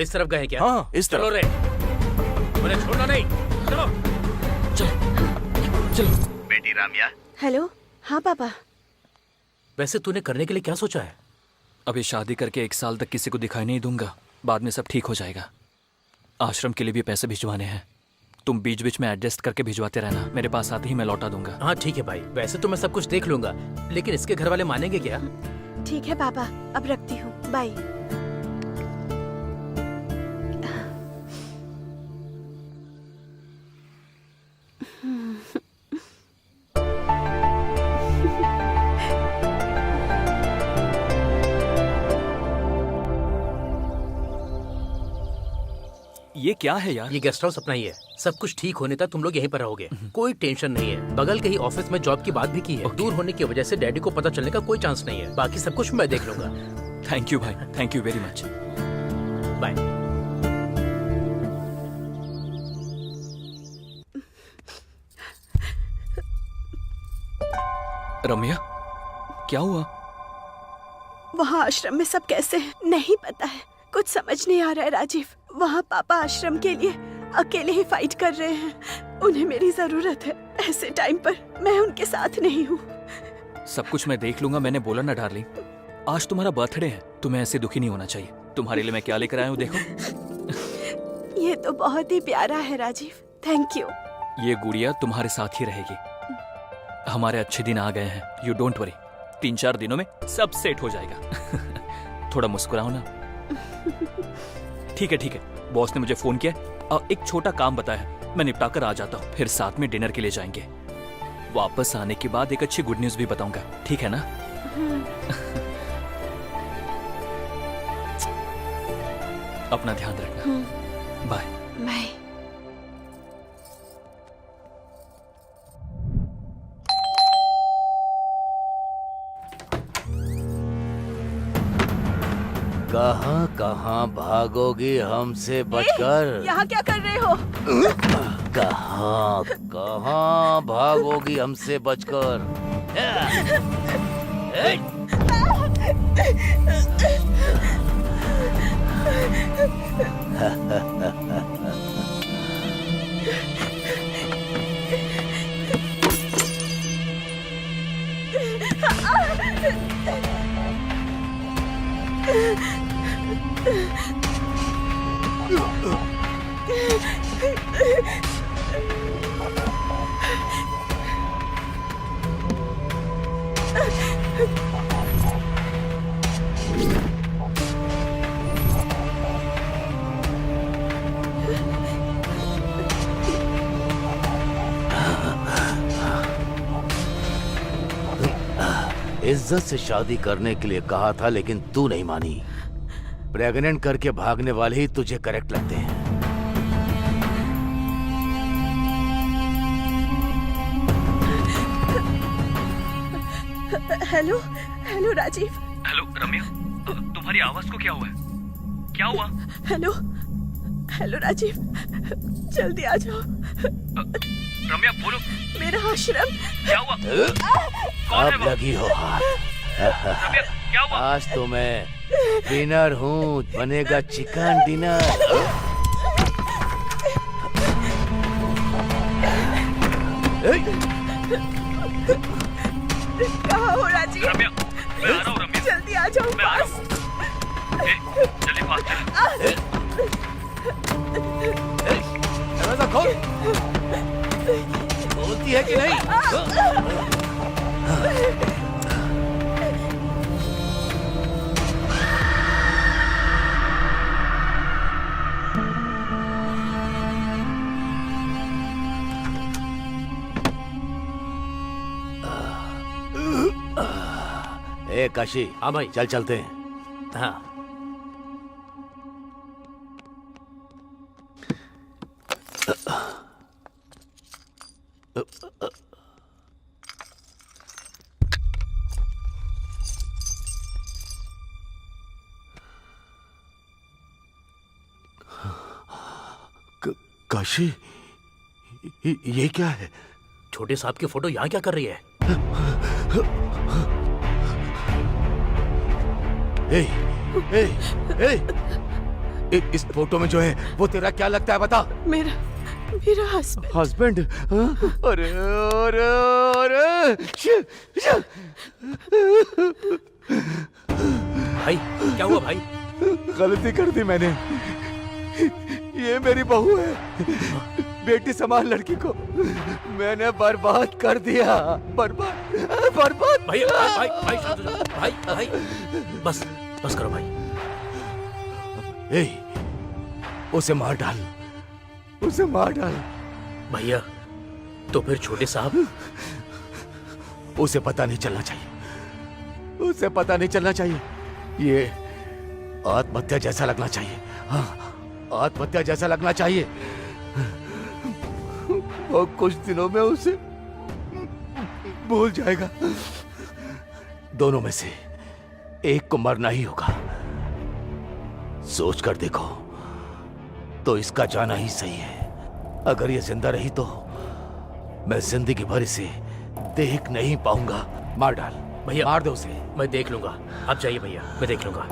इस तरफ गए क्या? हाँ, इस तरफ। चलो रे, मुझे छोड़ना नहीं। चलो चलो चलो। बेटी रामिया। हेलो। हाँ पापा। वैसे तूने करने के लिए क्या सोचा है? अभी शादी करके 1 साल तक किसी को दिखाई नहीं दूंगा, बाद में सब ठीक हो जाएगा। आश्रम के लिए भी पैसे भिजवाने हैं, तुम बीच बीच में एडजस्ट करके भिजवाते रहना, मेरे पास आते ही मैं लौटा दूंगा। हाँ ठीक है भाई, वैसे तो मैं सब कुछ देख लूंगा, लेकिन इसके घर वाले मानेंगे क्या? ठीक है पापा, अब रखती हूँ, बाय। ये क्या है यार? ये गेस्ट हाउस अपना ही है। सब कुछ ठीक होने तक तुम लोग यहीं पर रहोगे, कोई टेंशन नहीं है। बगल के ही ऑफिस में जॉब की बात भी की है। दूर होने की वजह से डैडी को पता चलने का कोई चांस नहीं है। बाकी सब कुछ मैं देख लूंगा। थैंक यू भाई, thank you very much. Bye. Ramya, क्या हुआ? वहाँ आश्रम में सब कैसे हैं? नहीं पता है, कुछ समझ नहीं आ रहा है राजीव। वहाँ पापा आश्रम के लिए अकेले ही फाइट कर रहे हैं। उन्हें मेरी जरूरत है। ऐसे टाइम पर मैं उनके साथ नहीं हूँ। सब कुछ मैं देख लूंगा, मैंने बोला ना डार्लिंग। आज तुम्हारा बर्थडे है, तुम्हें ऐसे दुखी नहीं होना चाहिए। तुम्हारे लिए मैं क्या लेकर आया हूँ देखो। ये तो बहुत ही प्यारा है राजीव, थैंक यू। ये गुड़िया तुम्हारे साथ ही रहेगी। हमारे अच्छे दिन आ गए हैं, यू डोंट वरी। 3-4 दिनों में सब सेट हो जाएगा। थोड़ा मुस्कुराओ ना। ठीक है ठीक है, बॉस ने मुझे फोन किया और एक छोटा काम बताया है, मैं निपटा कर आ जाता हूँ। फिर साथ में डिनर के लिए जाएंगे। वापस आने के बाद एक अच्छी गुड न्यूज भी बताऊंगा, ठीक है ना? अपना ध्यान रखना। Bye bye. कहाँ कहाँ भागोगी हमसे बचकर? यहाँ क्या कर रहे हो? कहाँ कहाँ भागोगी हमसे बचकर? इज्जत से शादी करने के लिए कहा था, लेकिन तू नहीं मानी। प्रेग्नेंट करके भागने वाले ही तुझे करेक्ट लगते हैं। Hello hello Rajiv. Hello Ramya, तुम्हारी आवाज को क्या हुआ है? क्या हुआ? हेलो हेलो राजीव, जल्दी आ जाओ। रम्या बोलो। मेरा आश्रम। क्या हुआ? अब लगी हो हाथ। रम्या क्या हुआ? आज तो मैं डिनर हूँ, बनेगा चिकन डिनर। कहाँ हो राजीव? रम्या, मैं आ रहा हूँ रम्या। जल्दी आ जाओ मैं आ रहा पास। हूँ। जल्दी पास चल। दरवाजा खोल। बोलती है कि नहीं? ए काशी। हाँ भाई। चल चलते हैं। हाँ काशी, ये क्या है? छोटे साहब की फोटो यहाँ क्या कर रही है? ए, इस फोटो में जो है वो तेरा क्या लगता है बता? मेरा हस्बैंड। हस्बैंड? अरे अरे अरे भाई क्या हुआ भाई? गलती कर दी मैंने। ये मेरी बहू है, बेटी समान लड़की को मैंने बर्बाद कर दिया। बर्बाद। भाई भाई भाई शांत हो जाओ। भाई भाई बस करो भाई। उसे मार डाल। भैया तो फिर छोटे साहब? उसे पता नहीं चलना चाहिए। ये आत्महत्या जैसा लगना चाहिए। हाँ, आत्महत्या जैसा लगना चाहिए। और कुछ दिनों में उसे भूल जाएगा। दोनों में से एक को मरना ही होगा। सोच कर देखो तो इसका जाना ही सही है। अगर ये जिंदा रही तो मैं जिंदगी भर इसे देख नहीं पाऊंगा। मार डाल भैया, मार दो उसे। मैं देख लूंगा, आप जाइए भैया, मैं देख लूंगा।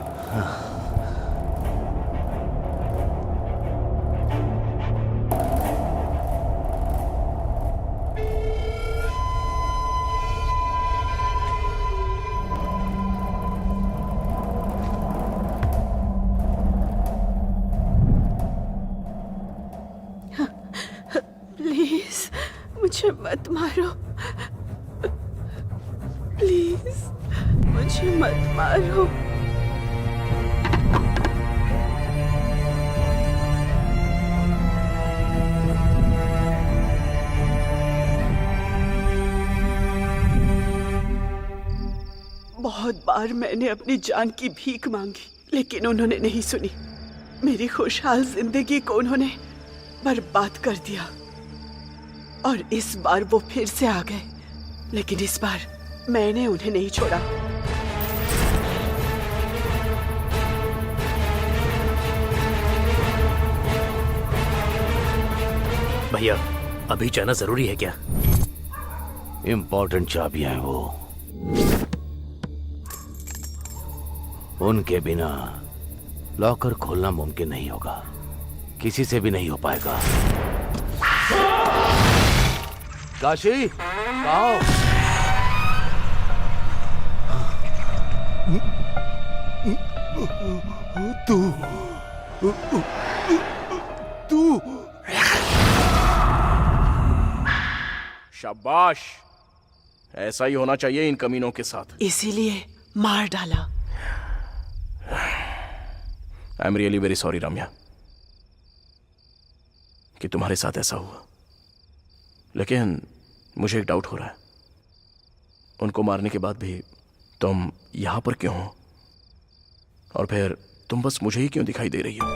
प्लीज मुझे मत मारो, प्लीज मुझे मत मारो। बहुत बार मैंने अपनी जान की भीख मांगी, लेकिन उन्होंने नहीं सुनी। मेरी खुशहाल जिंदगी को उन्होंने बर्बाद कर दिया। और इस बार वो फिर से आ गए, लेकिन इस बार मैंने उन्हें नहीं छोड़ा। भैया अभी जाना जरूरी है क्या? इंपॉर्टेंट चाबियां हैं वो, उनके बिना लॉकर खोलना मुमकिन नहीं होगा, किसी से भी नहीं हो पाएगा। काशी, कहाँ हो? तू शाबाश, ऐसा ही होना चाहिए इन कमीनों के साथ। इसीलिए मार डाला। I am really very sorry Ramya कि तुम्हारे साथ ऐसा हुआ, लेकिन मुझे एक डाउट हो रहा है। उनको मारने के बाद भी तुम यहां पर क्यों हो? और फिर तुम बस मुझे ही क्यों दिखाई दे रही हो?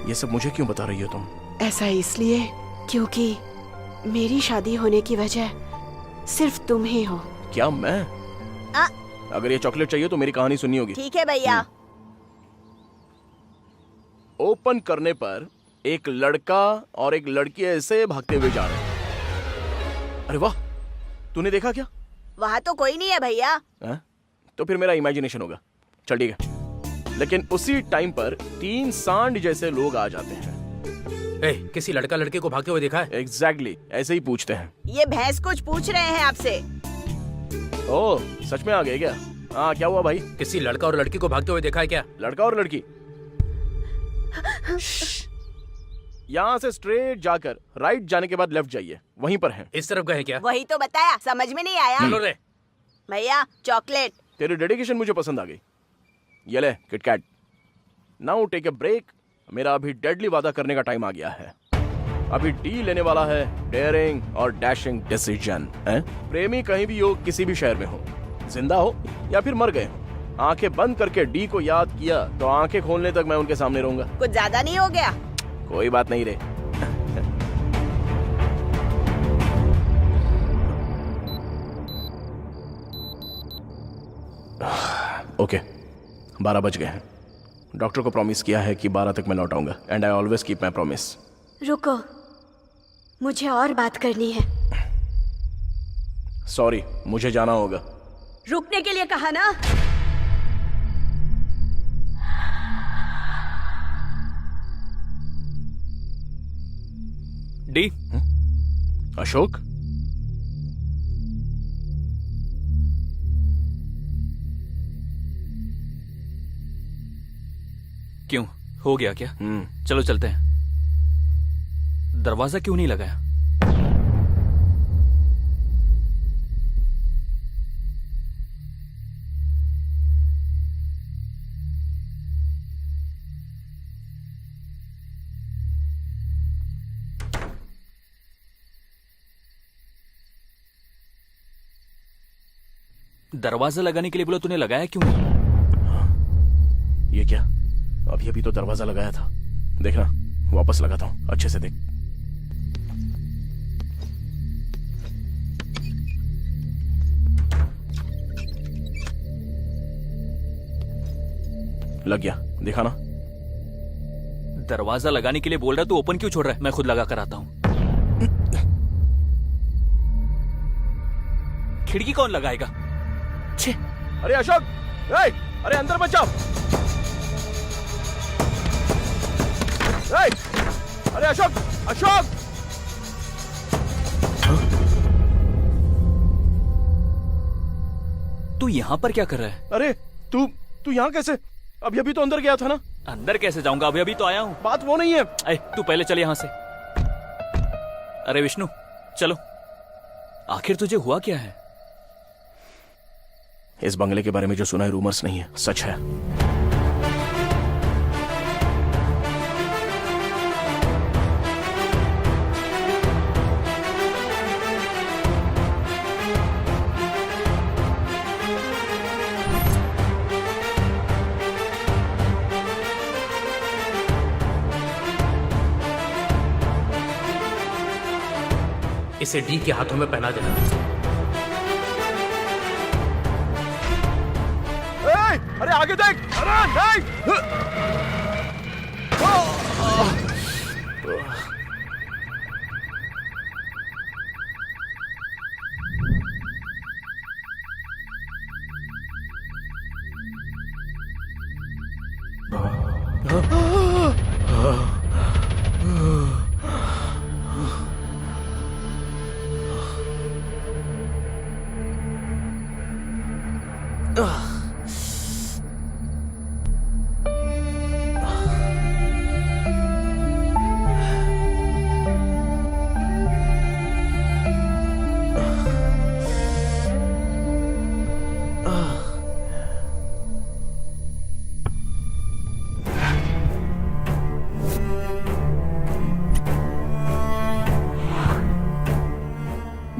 ये सब मुझे क्यों बता रही हो तुम? ऐसा इसलिए क्योंकि मेरी शादी होने की वजह सिर्फ तुम ही हो। क्या मैं? अगर ये चॉकलेट चाहिए तो मेरी कहानी सुननी होगी। ठीक है भैया। ओपन करने पर एक लड़का और एक लड़की ऐसे भागते हुए जा रहे हैं। अरे वाह, तूने देखा क्या? वहाँ तो कोई नहीं है भैया। तो फिर मेरा इमेजिनेशन होगा। चल ठीक है। लेकिन उसी टाइम पर 3 सांड जैसे लोग आ जाते हैं। किसी लड़का लड़के को भागते हुए देखा है? एग्जैक्टली, ऐसे ही पूछते हैं। ये भैंस कुछ पूछ रहे हैं आपसे। ओह, सच में आ गए क्या? हाँ, क्या हुआ भाई? किसी लड़का और लड़की को भागते हुए देखा है क्या? लड़का और लड़की? यहाँ से स्ट्रेट जाकर राइट जाने के बाद लेफ्ट जाइए, वहीं पर हैं। इस तरफ गए क्या? वही तो बताया, समझ में नहीं आया। चलो रे भैया, चॉकलेट। तेरी डेडिकेशन मुझे पसंद आ गई। ये ले KitKat. Now take a break. मेरा अभी डेडली वादा करने का टाइम आ गया है। अभी डी लेने वाला है डेयरिंग और डैशिंग डिसीजन। प्रेमी कहीं भी हो, किसी भी शहर में हो, जिंदा हो या फिर मर गए हो, आंखें बंद करके डी को याद किया तो आंखें खोलने तक मैं उनके सामने रहूंगा। कुछ ज्यादा नहीं हो गया? कोई बात नहीं रे। ओके 12 बज गए हैं। डॉक्टर को प्रॉमिस किया है कि 12 तक मैं लौट आऊंगा and I always keep my promise. रुको, मुझे और बात करनी है। सॉरी, मुझे जाना होगा। रुकने के लिए कहा ना। डी अशोक, क्यों, हो गया क्या? चलो चलते हैं। दरवाजा क्यों नहीं लगाया? दरवाजा लगाने के लिए बोला, तूने लगाया क्यों नहीं? ये क्या? अभी अभी तो दरवाजा लगाया था। देखना, वापस लगाता हूं, अच्छे से देख। लग गया, देखा ना। दरवाजा लगाने के लिए बोल रहा है, तू ओपन क्यों छोड़ रहा है? मैं खुद लगा कर आता हूं। खिड़की कौन लगाएगा? छे। अरे अशोक, अरे अंदर मत जाओ। अरे अशोक, अशोक! तू यहां पर क्या कर रहा है? अरे तू यहां कैसे? अभी अभी तो अंदर गया था ना। अंदर कैसे जाऊंगा? अभी अभी तो आया हूं। बात वो नहीं है। तू पहले चल यहां से। अरे विष्णु, चलो। आखिर तुझे हुआ क्या है? इस बंगले के बारे में जो सुना है रूमर्स नहीं है, सच है। इसे डी के हाथों में पहना देना। अरे आगे देख! अरे नहीं!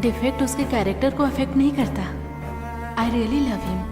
डिफेक्ट उसके कैरेक्टर को अफेक्ट नहीं करता। I really love him.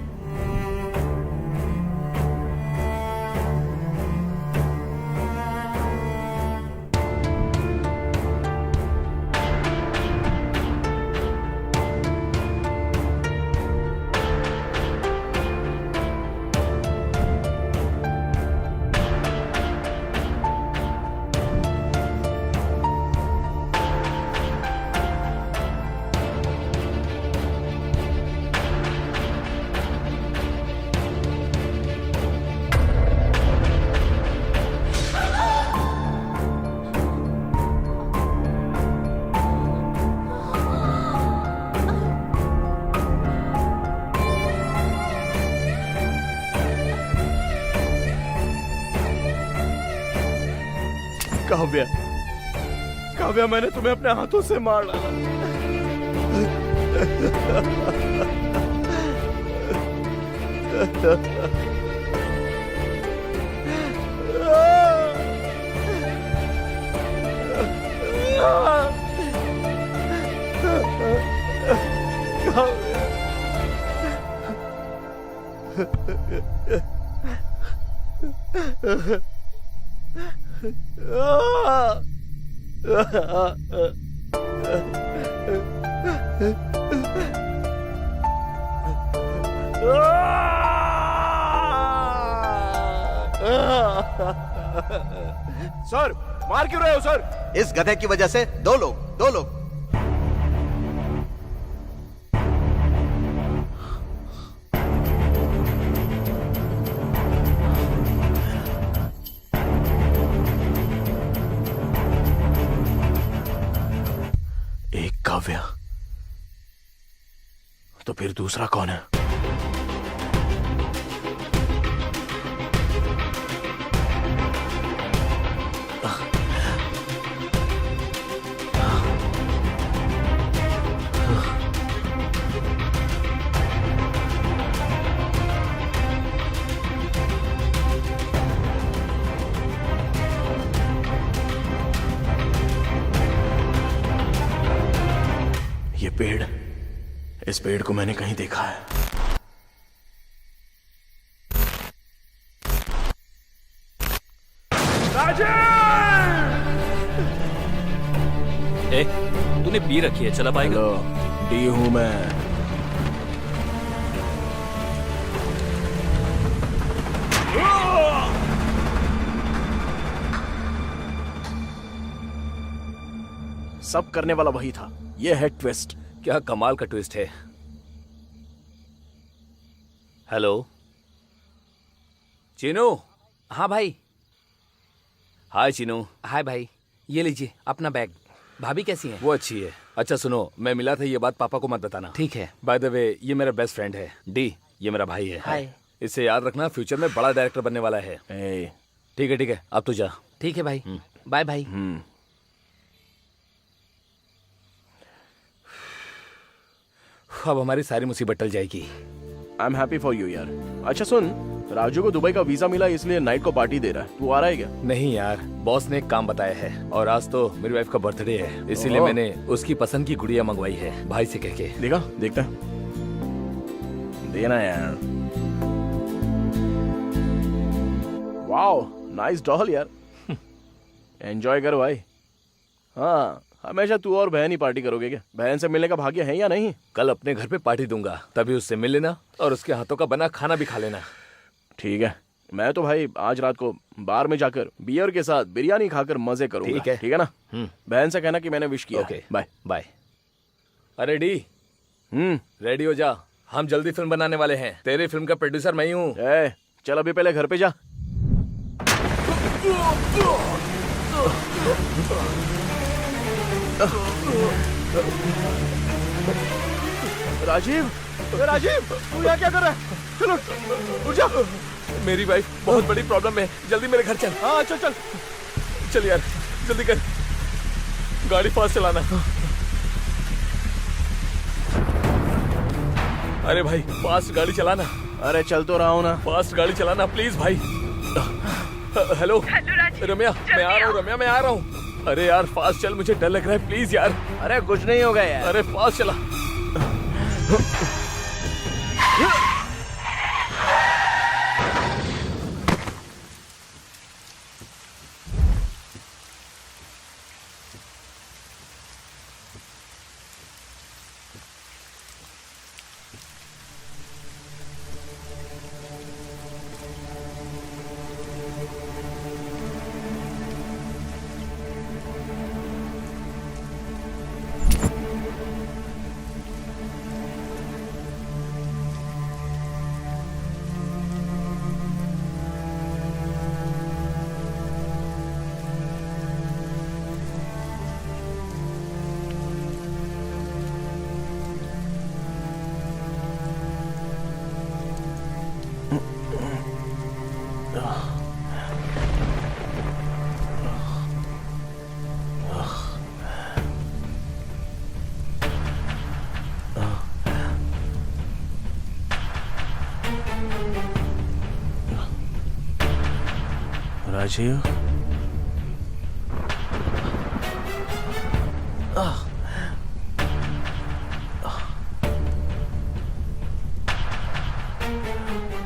Kavya, Kavya, मैंने तुम्हें अपने हाथों से मार डाला। सर मार क्यों रहे हो सर? इस गधे की वजह से दो लोग एक काव्या, तो फिर दूसरा कौन है? ये पेड़, इस पेड़ को मैंने कहीं देखा है। ए, तूने पी रखी है, चला पाएगा? हेलो, डी हूं मैं। सब करने वाला वही था। ये है ट्विस्ट। क्या कमाल का ट्विस्ट है। हेलो चीनू। हाँ भाई। हाय चीनू। हाय भाई, ये लीजिए अपना बैग। भाभी कैसी हैं? वो अच्छी है। अच्छा सुनो, मैं मिला था, ये बात पापा को मत बताना। ठीक है। बाय द वे, ये मेरा बेस्ट फ्रेंड है डी। ये मेरा भाई है। हाय। इसे याद रखना, फ्यूचर में बड़ा डायरेक्टर बनने वाला है। ठीक है, अब तू जा। ठीक है भाई, बाय भाई। अब हमारी सारी मुसीबत टल जाएगी। I am happy for you यार। अच्छा सुन, राजू को दुबई का वीजा मिला, इसलिए नाइट को पार्टी दे रहा है। तू आ रहा है क्या? नहीं यार, बॉस ने एक काम बताया है और आज तो मेरी वाइफ का बर्थडे है, इसीलिए ओह। मैंने उसकी पसंद की गुड़िया मंगवाई है भाई से कह के। देखा, देखता है। देना यार। वाओ, नाइस डॉल यार। एंजॉय कर भाई। हाँ, हमेशा तू और बहन ही पार्टी करोगे क्या? बहन से मिलने का भाग्य है या नहीं? कल अपने घर पे पार्टी दूंगा, तभी उससे मिल लेना और उसके हाथों का बना खाना भी खा लेना। ठीक है, मैं तो भाई आज रात को बार में जाकर बियर के साथ बिरयानी खाकर मजे करूंगा। ठीक है ना? बहन से कहना कि मैंने विश किया। Okay, bye bye. अरे डी, रेडी हो जा, हम जल्दी फिल्म बनाने वाले हैं। तेरी फिल्म का प्रोड्यूसर मैं ही हूँ। चल अभी पहले घर पे जा। राजीव, राजीव, तू यहाँ क्या कर रहा है? चलो उठ जा। मेरी वाइफ बहुत बड़ी प्रॉब्लम में, जल्दी मेरे घर चल। हाँ चल चल चल यार, जल्दी कर, गाड़ी फास्ट चलाना। अरे भाई, फास्ट गाड़ी चलाना। अरे चल तो रहा हूँ ना। फास्ट गाड़ी चलाना प्लीज भाई। हेलो रम्या, मैं आ रहा हूँ। रम्या, मैं आ रहा हूँ। अरे यार फास्ट चल, मुझे डर लग रहा है, प्लीज यार। अरे कुछ नहीं होगा यार। अरे फास्ट चला। राजीव,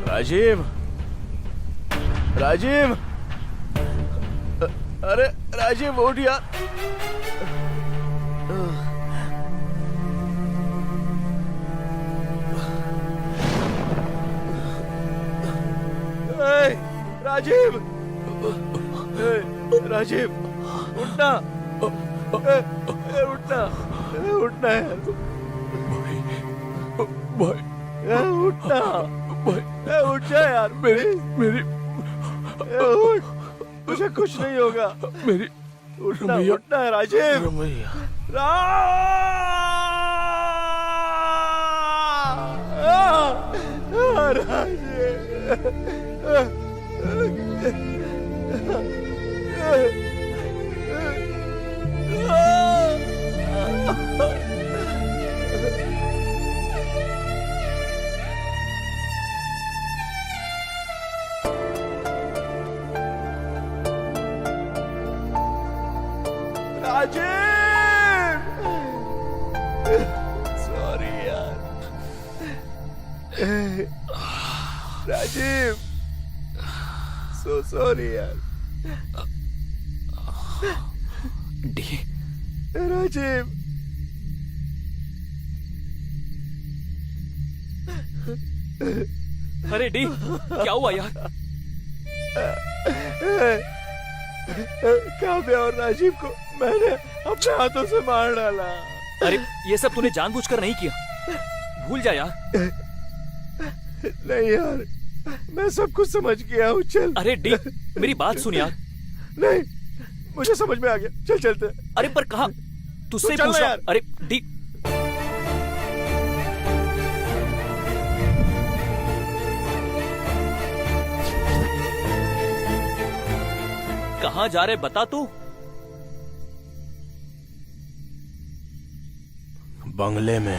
राजीव, राजीव, अरे राजीव उठ यार। राजीव, राजीव उठना, उठना, उठना है, उठना, उठ जा यार, मेरी तुझे कुछ नहीं होगा, उठना, उठना है राजीव, सॉरी यार राजीव, सो सॉरी यार डी। राजीव, अरे डी, क्या हुआ यार? काव्या और राजीव को मैंने अपने हाथों से मार डाला। अरे ये सब तूने जानबूझकर नहीं किया, भूल जा यार। नहीं यार, मैं सब कुछ समझ गया हूँ, चल। अरे डी, मेरी बात सुन यार। नहीं, मुझे समझ में आ गया, चल चलते हैं। अरे पर कहाँ, तुझसे चल पूछ रहा। यार। अरे डी, कहाँ जा रहे बता तू? बंगले में।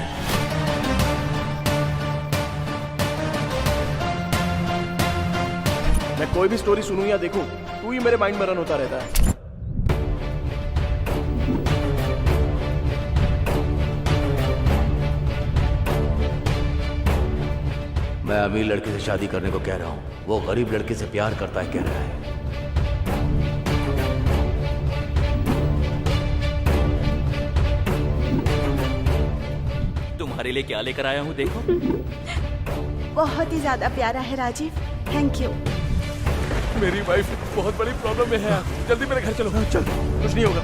मैं कोई भी स्टोरी सुनूं या देखूं, तू ही मेरे माइंड में रन होता रहता है। मैं अमीर लड़के से शादी करने को कह रहा हूँ, वो गरीब लड़के से प्यार करता है कह रहा है। तुम्हारे लिए क्या लेकर आया हूँ देखो। बहुत ही ज्यादा प्यारा है राजीव, थैंक यू। मेरी वाइफ बहुत बड़ी प्रॉब्लम में है यार, जल्दी मेरे घर चलो। चल, कुछ नहीं होगा।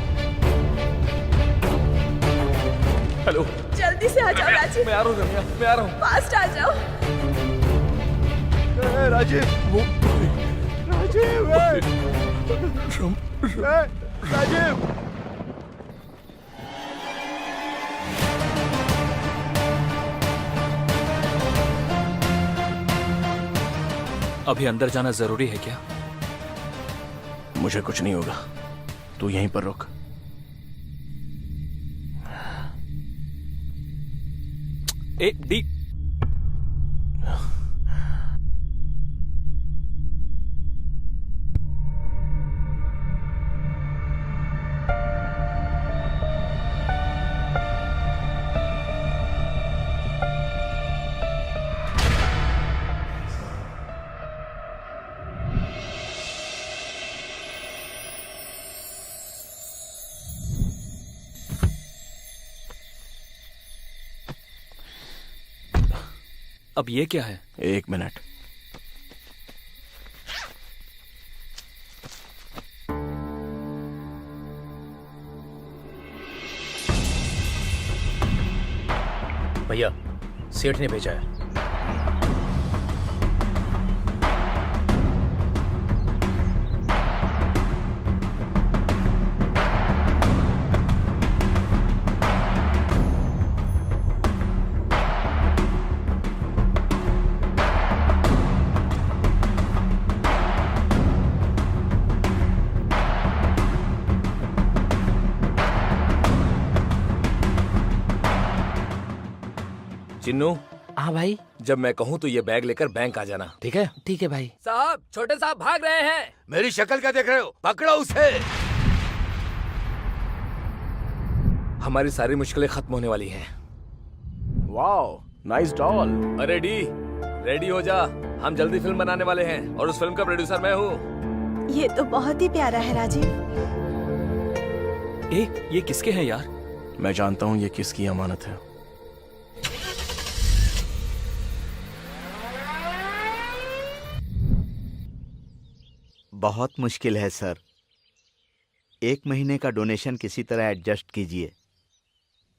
हेलो, जल्दी से आ जाओ राजीव। मैं आ रहा हूँ रम्या, मैं आ रहा हूँ। फास्ट आ जाओ। राजीव, वो राजीव, राजीव। अभी अंदर जाना जरूरी है क्या? मुझे कुछ नहीं होगा, तू यहीं पर रुक। ए डी, अब ये क्या है? 1 मिनट। भैया, सेठ ने भेजा है। चिन्नू, हाँ भाई। जब मैं कहूँ तो ये बैग लेकर बैंक आ जाना, ठीक है? ठीक है भाई। साहब, छोटे साहब भाग रहे हैं। मेरी शक्ल क्या देख रहे हो? पकड़ो उसे। हमारी सारी मुश्किलें खत्म होने वाली हैं। Wow, nice doll. अरे डी, रेडी हो जा, हम जल्दी फिल्म बनाने वाले हैं और उस फिल्म का प्रोड्यूसर मैं हूँ। ये तो बहुत ही प्यारा है राजीव। ए, ये किसके हैं यार? मैं जानता हूँ ये किसकी अमानत है। बहुत मुश्किल है सर। 1 महीने का डोनेशन किसी तरह एडजस्ट कीजिए,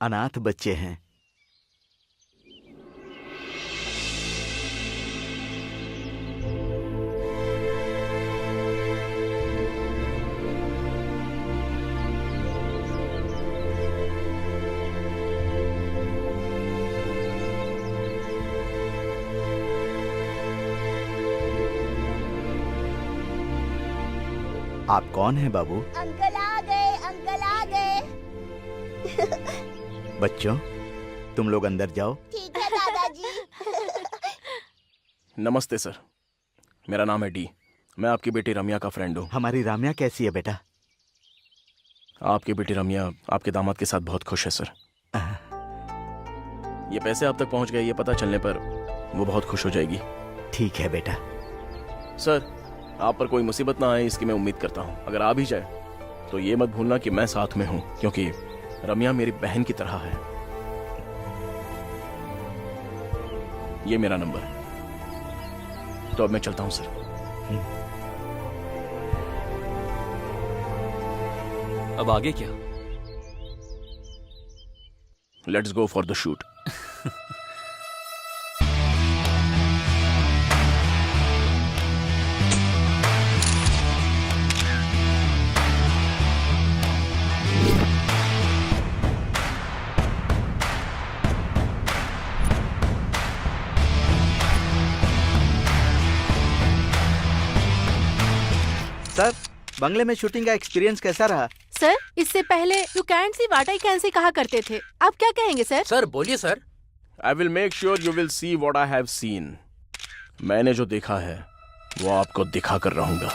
अनाथ बच्चे हैं। आप कौन हैं बाबू? अंकल आ गए, अंकल आ गए। बच्चों, तुम लोग अंदर जाओ। ठीक है दादाजी। नमस्ते सर, मेरा नाम है डी। मैं आपकी बेटी रम्या का फ्रेंड हूँ। हमारी राम्या कैसी है बेटा? आपकी बेटी रम्या आपके दामाद के साथ बहुत खुश है सर। ये पैसे आप तक पहुंच गए, ये पता चलने पर वो बहुत खुश हो जाएगी। ठीक है बेटा। सर, आप पर कोई मुसीबत ना आए इसकी मैं उम्मीद करता हूँ। अगर आ भी जाए तो ये मत भूलना कि मैं साथ में हूँ, क्योंकि रम्या मेरी बहन की तरह है। ये मेरा नंबर है। तो अब मैं चलता हूँ सर। अब आगे क्या? Let's go for the shoot. Sir, बंगले में शूटिंग का एक्सपीरियंस कैसा रहा? सर, इससे पहले you can see what I can see कहा करते थे, आप क्या कहेंगे सर? सर बोलिए sir. I will make sure you will see what I have scene. मैंने जो देखा है वो आपको दिखा कर रहूंगा।